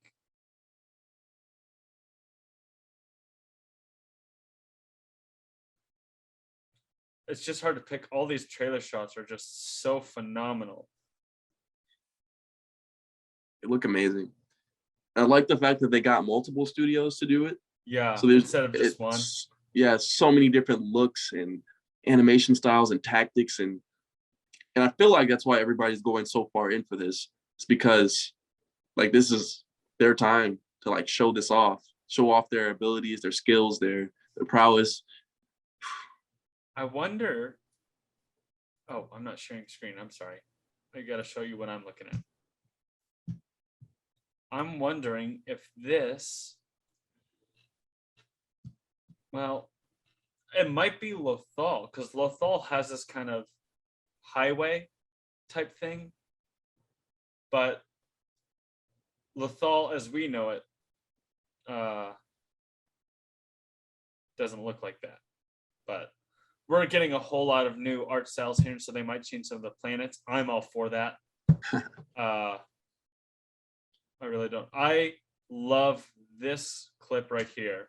it's just hard to pick. All these trailer shots are just so phenomenal. They look amazing. I like the fact that they got multiple studios to do it. Yeah, so there's, instead of just one. Yeah, so many different looks and animation styles and tactics, and I feel like that's why everybody's going so far in for this. It's because, like, this is their time to like show off their abilities, their skills, their prowess. I wonder. Oh, I'm not sharing screen. I'm sorry. I got to show you what I'm looking at. I'm wondering if this. Well, it might be Lothal, because Lothal has this kind of highway type thing. But Lothal, as we know it, doesn't look like that. But we're getting a whole lot of new art styles here, so they might change some of the planets. I'm all for that. I really don't. I love this clip right here.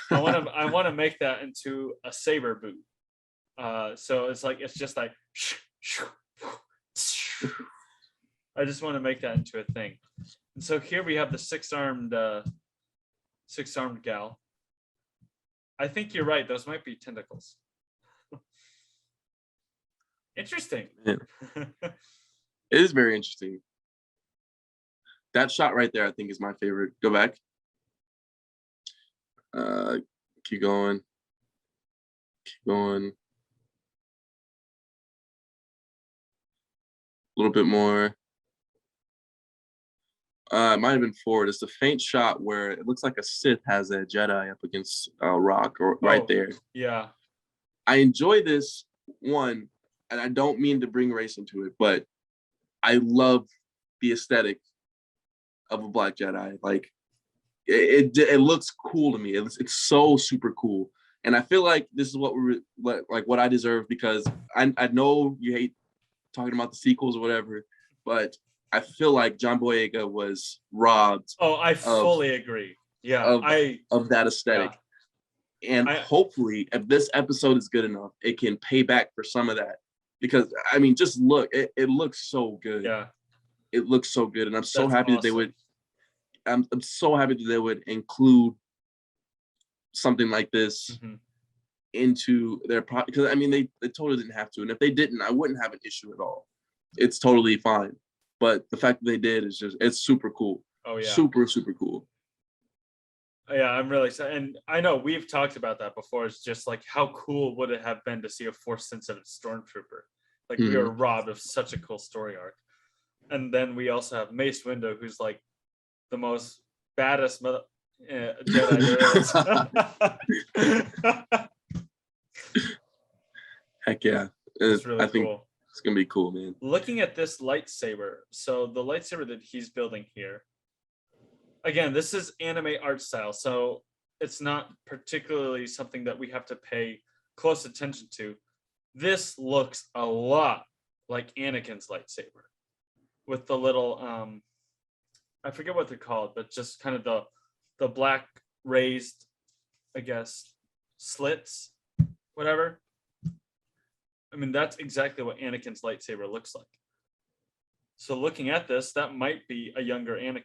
I want to make that into a saber boot. So it's just like I just want to make that into a thing. And so here we have the six-armed gal. I think you're right. Those might be tentacles. Interesting. Yeah. It is very interesting. That shot right there, I think, is my favorite. Go back. Keep going. Keep going. A little bit more. It might have been forward. It's the faint shot where it looks like a Sith has a Jedi up against a rock or right there. Yeah. I enjoy this one, and I don't mean to bring race into it, but I love the aesthetic of a Black Jedi. Like, it looks cool to me. It's so super cool, and I feel like this is what I deserve, because I know you hate talking about the sequels or whatever, but I feel like John Boyega was robbed. Oh, I fully agree. Yeah, of that aesthetic. Yeah. And hopefully, if this episode is good enough, it can pay back for some of that. Because I mean, just look, it looks so good. Yeah, it looks so good, and I'm so happy that they would. I'm so happy that they would include something like this into their product, because I mean they totally didn't have to, and if they didn't, I wouldn't have an issue at all. It's totally fine. But the fact that they did is it's super cool. Oh yeah, super cool. Yeah, I'm really excited. And I know we've talked about that before. It's just like, how cool would it have been to see a Force sensitive stormtrooper? Like, we were robbed of such a cool story arc. And then we also have Mace Windu, who's like the most baddest Jedi there is. Heck yeah. It's really I think cool. It's going to be cool, man. Looking at this lightsaber, so the lightsaber that he's building here, again, this is anime art style, so it's not particularly something that we have to pay close attention to. This looks a lot like Anakin's lightsaber with the little, I forget what they're called, but just kind of the black raised, I guess, slits, whatever. I mean, that's exactly what Anakin's lightsaber looks like. So looking at this, that might be a younger Anakin.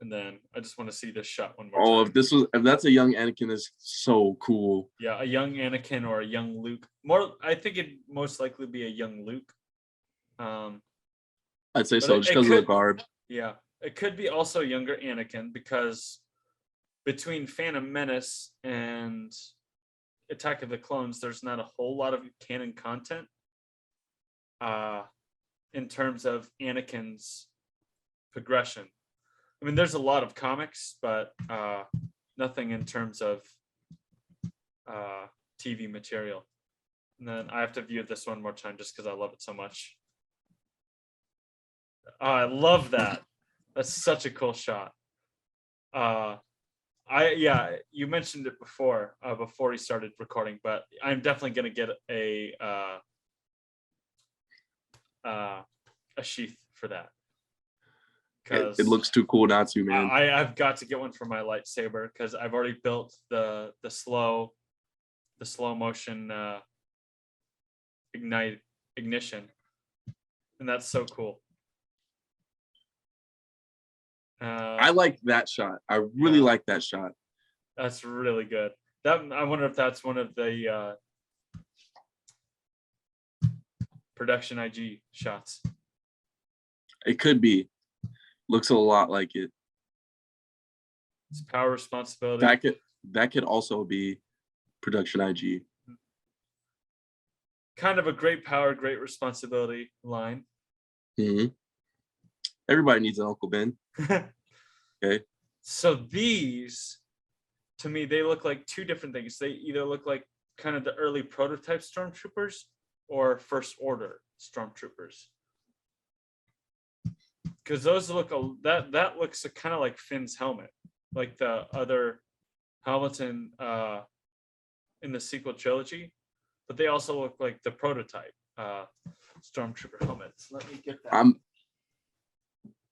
And then I just want to see this shot one more time. If that's a young Anakin, is so cool. Yeah, a young Anakin or a young Luke. I think it'd most likely be a young Luke. I'd say so, just because of the garb. Yeah, it could be also younger Anakin, because between Phantom Menace and Attack of the Clones, there's not a whole lot of canon content in terms of Anakin's progression. I mean, there's a lot of comics, but nothing in terms of TV material. And then I have to view this one more time just because I love it so much. I love that. That's such a cool shot. You mentioned it before we started recording, but I'm definitely gonna get a sheath for that. It looks too cool not to, man. I've got to get one for my lightsaber because I've already built the slow motion ignition, and that's so cool. I like that shot. I really like that shot. That's really good. I wonder if that's one of the production IG shots. It could be. Looks a lot like it. It's power, responsibility. That could also be production IG. Kind of a great power, great responsibility line. Mm-hmm. Everybody needs an Uncle Ben. Okay. So these, to me, they look like two different things. They either look like kind of the early prototype stormtroopers or First Order stormtroopers. Because those look that looks kind of like Finn's helmet, like the other helmets in the sequel trilogy, but they also look like the prototype stormtrooper helmets. Let me get that.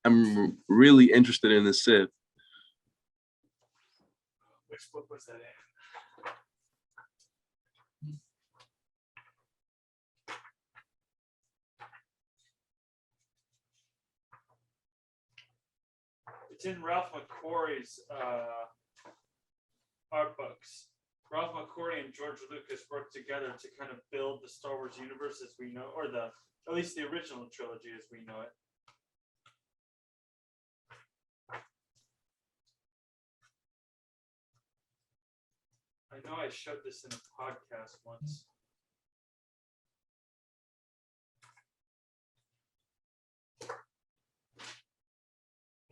I'm really interested in the Sith. Which book was that in? It's in Ralph McQuarrie's art books. Ralph McQuarrie and George Lucas worked together to kind of build the Star Wars universe as we know, or at least the original trilogy as we know it. I know I showed this in a podcast once.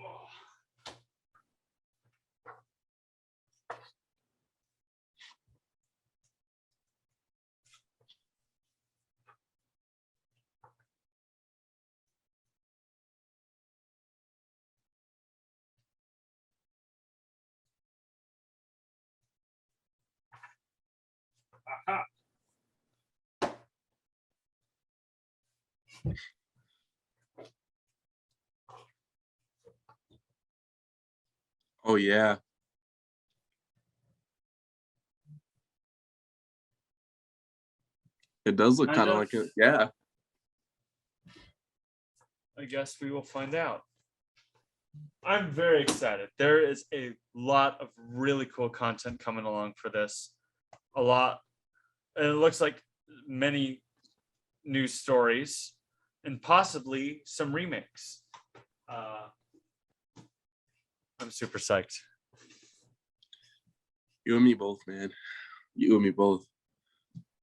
Oh. Aha. Oh yeah. It does look kind of like it. Yeah. I guess we will find out. I'm very excited. There is a lot of really cool content coming along for this. A lot. And it looks like many new stories and possibly some remakes. I'm super psyched. You and me both, man. You and me both.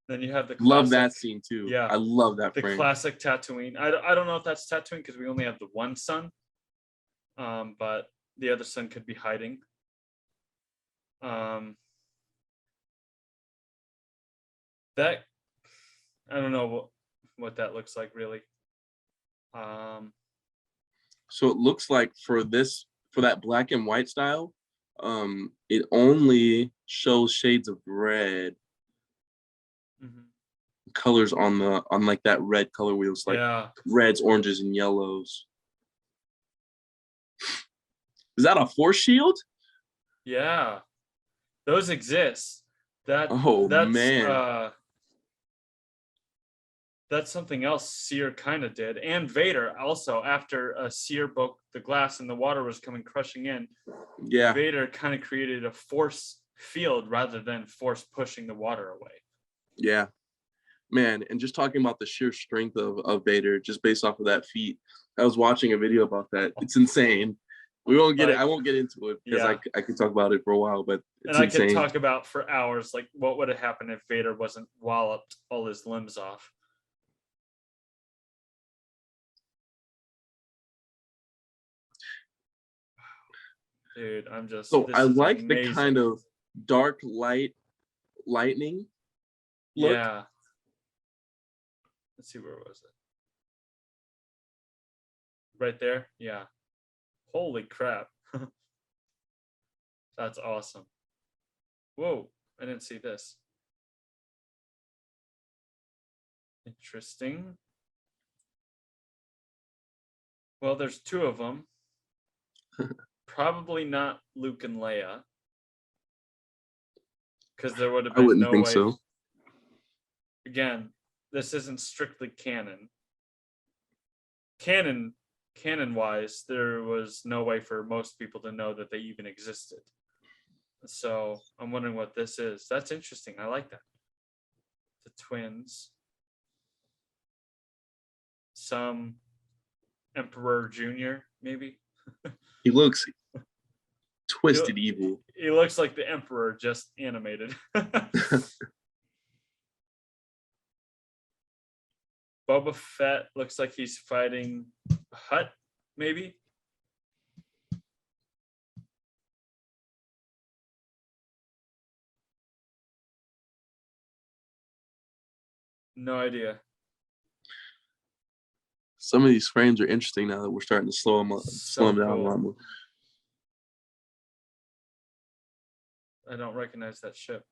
Then you have the classic, love that scene too. Yeah, I love that the frame. classic Tatooine. I don't know if that's Tatooine because we only have the one son, but the other son could be hiding. That I don't know what that looks like really. So it looks like for that black and white style, it only shows shades of red. Colors on like that red color wheels, like reds, oranges, and yellows. Is that a force shield? Yeah, those exist. That's man. That's something else Seer kind of did, and Vader also. After Seer broke the glass and the water was coming crushing in, Vader kind of created a force field rather than force pushing the water away. Yeah, man, and just talking about the sheer strength of Vader, just based off of that feat. I was watching a video about that. It's insane. We won't get it. I won't get into it because I could talk about it for a while, but it's insane. I could talk about for hours, like what would have happened if Vader wasn't walloped all his limbs off. Dude, I'm just so I like amazing. the kind of dark lightning look. Yeah. Let's see, where was it? Right there? Yeah. Holy crap. That's awesome. Whoa, I didn't see this. Interesting. Well, there's two of them. Probably not Luke and Leia, because there would have been no way. I wouldn't think so. Again, this isn't strictly canon. Canon-wise, there was no way for most people to know that they even existed. So I'm wondering what this is. That's interesting. I like that. The twins. Some Emperor Jr., maybe. He looks twisted evil. He looks like the Emperor, just animated. Boba Fett looks like he's fighting Hutt, maybe. No idea. Some of these frames are interesting now that we're starting to slow them down a lot more. I don't recognize that ship.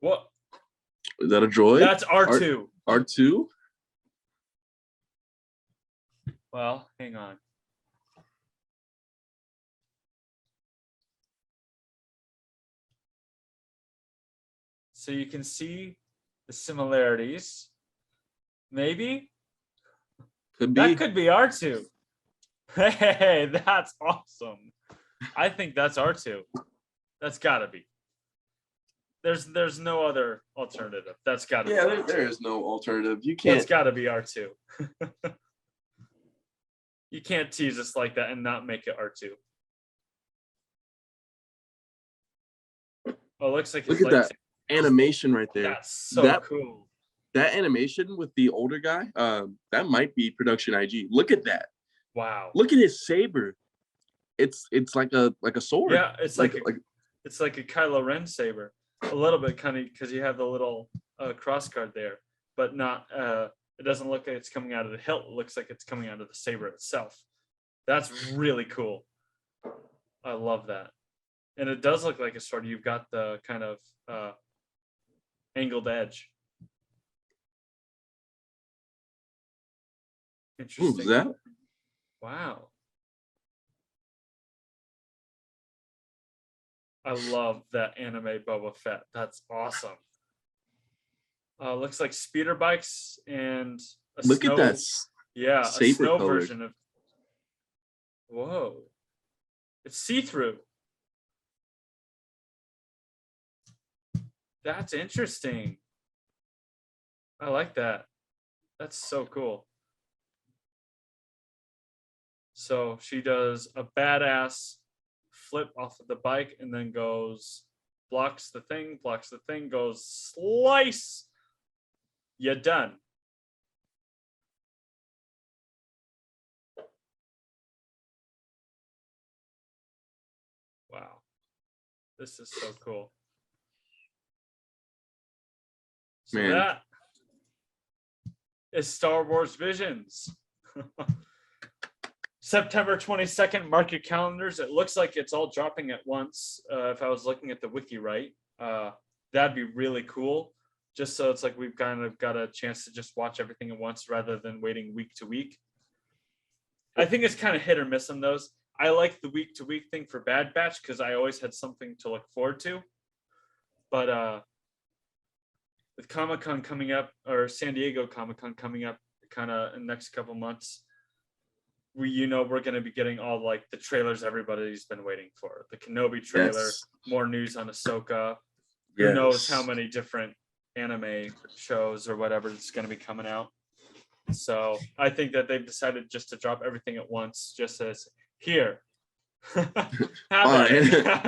What? Is that a droid? That's R2. R2? Well, hang on. So you can see the similarities. Maybe? Could be. That could be R2. Hey, that's awesome. I think that's R2. That's gotta be. There's no other alternative. That's gotta be. Yeah, there is no alternative. You can't. It's gotta be R2. You can't tease us like that and not make it R2. Oh, it looks like look at that animation right there. That's so cool. That animation with the older guy, that might be production IG. Look at that. Wow. Look at his saber. It's like a sword. Yeah, it's like a Kylo Ren saber. A little bit, kind of, because you have the little cross guard there, but not. It doesn't look like it's coming out of the hilt. It looks like it's coming out of the saber itself. That's really cool. I love that. And it does look like a sword. You've got the kind of angled edge. Interesting. Who's that? Wow. I love that anime Boba Fett. That's awesome. Looks like speeder bikes and a look snow, at that. Yeah, a snow colored version of. Whoa, it's see-through. That's interesting. I like that. That's so cool. So she does a badass flip off of the bike, and then goes, blocks the thing, goes slice. You're done. Wow. This is so cool. So Man. that is Star Wars Visions. September 22nd, mark your calendars. It looks like it's all dropping at once. If I was looking at the wiki right, that'd be really cool. Just so it's like we've kind of got a chance to just watch everything at once rather than waiting week to week. I think it's kind of hit or miss on those. I like the week to week thing for Bad Batch because I always had something to look forward to. But with Comic-Con coming up, or San Diego Comic-Con coming up kind of in the next couple months, we're going to be getting all like the trailers everybody's been waiting for. The Kenobi trailer, Yes. more news on Ahsoka. Yes. Who knows how many different anime shows or whatever is going to be coming out. So I think that they've decided just to drop everything at once, just as here.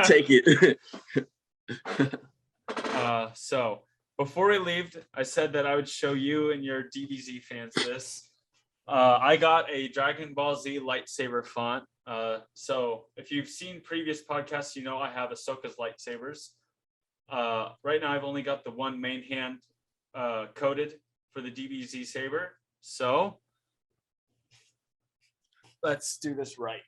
Take it. So before we leave, I said that I would show you and your DBZ fans this. I got a Dragon Ball Z lightsaber font. So if you've seen previous podcasts, you know I have Ahsoka's lightsabers. Right now I've only got the one main hand coded for the DBZ saber. So let's do this right.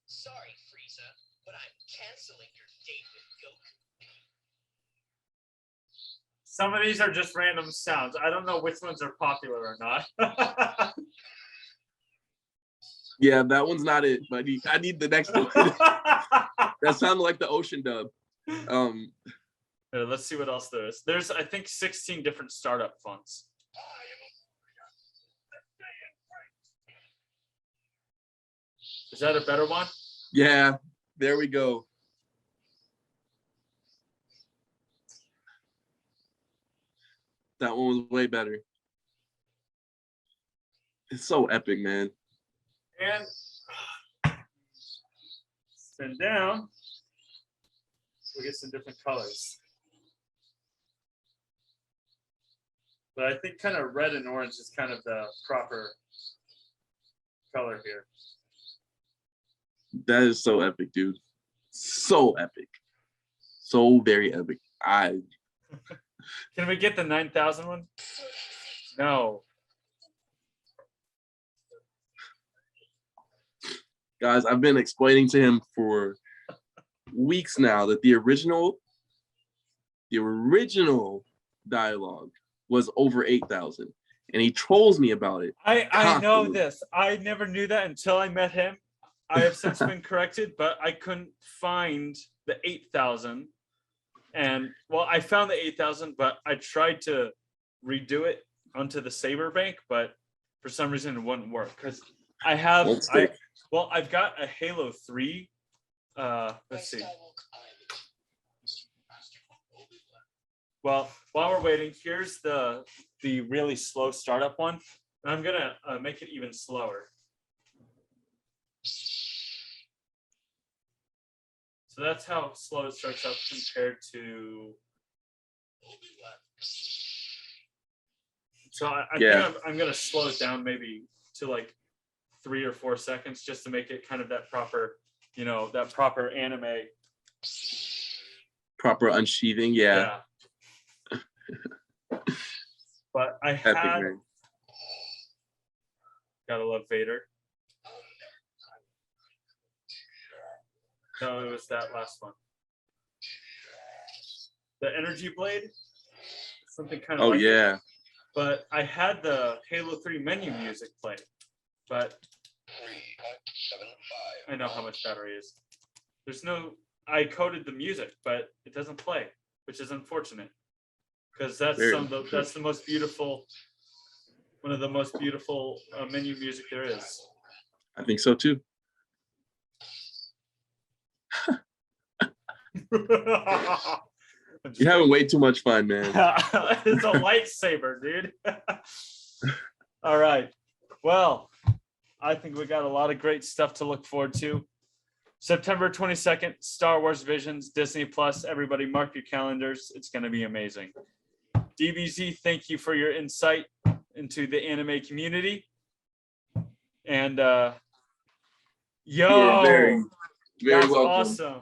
Sorry, Frieza, but I'm canceling your date with Goku. Some of these are just random sounds. I don't know which ones are popular or not. Yeah, that one's not it, but I need the next one. That sounded like the ocean dub. Here, let's see what else there is. There's, I think, 16 different startup fonts. Is that a better one? Yeah, there we go. That one was way better. It's so epic, man. And spin down. We get some different colors. But I think kind of red and orange is kind of the proper color here. That is so epic, dude. So epic. So very epic. Can we get the 9,000 one? No. Guys, I've been explaining to him for weeks now that the original dialogue was over 8,000, and he trolls me about it. I know this. I never knew that until I met him. I have since been corrected, but I couldn't find the 8,000. And well, I found the 8,000, but I tried to redo it onto the Saber Bank, but for some reason it wouldn't work because I have I've got a Halo 3. Let's see. Well, while we're waiting, here's the really slow startup one. And I'm gonna make it even slower. So that's how slow it starts up compared to. So I think I'm gonna slow it down maybe to like 3 or 4 seconds just to make it kind of that proper, that proper anime. Proper unsheathing, yeah. But I Epic, had, man. Gotta love Vader. No, it was that last one. The energy blade, something kind of. Oh like yeah. it. But I had the Halo 3 menu music play, but I know how much battery is. There's no. I coded the music, but it doesn't play, which is unfortunate, because that's that's the most beautiful, one of the most beautiful menu music there is. I think so too. You're having way too much fun, man. It's a lightsaber, dude. All right. Well, I think we got a lot of great stuff to look forward to. September 22nd, Star Wars Visions, Disney Plus. Everybody mark your calendars. It's going to be amazing. DBZ, thank you for your insight into the anime community. And yo, very that's welcome. awesome.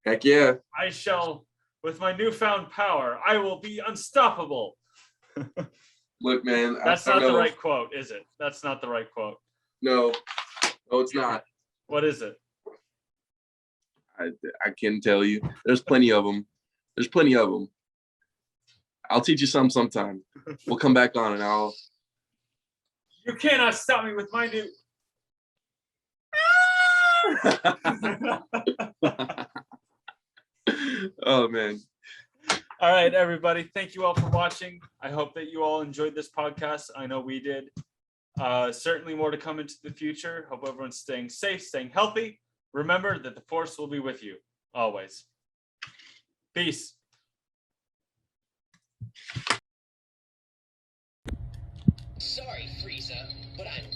Heck yeah. I shall, with my newfound power, I will be unstoppable. Look, man. That's not the right quote, is it? That's not the right quote. No, it's not. What is it? I can tell you. There's plenty of them. I'll teach you some sometime. We'll come back on and I'll. You cannot stop me with my new. Oh man. All right, everybody. Thank you all for watching. I hope that you all enjoyed this podcast. I know we did. Certainly more to come into the future. Hope everyone's staying safe, staying healthy. Remember that the Force will be with you always. Peace. Sorry, Frieza, but I'm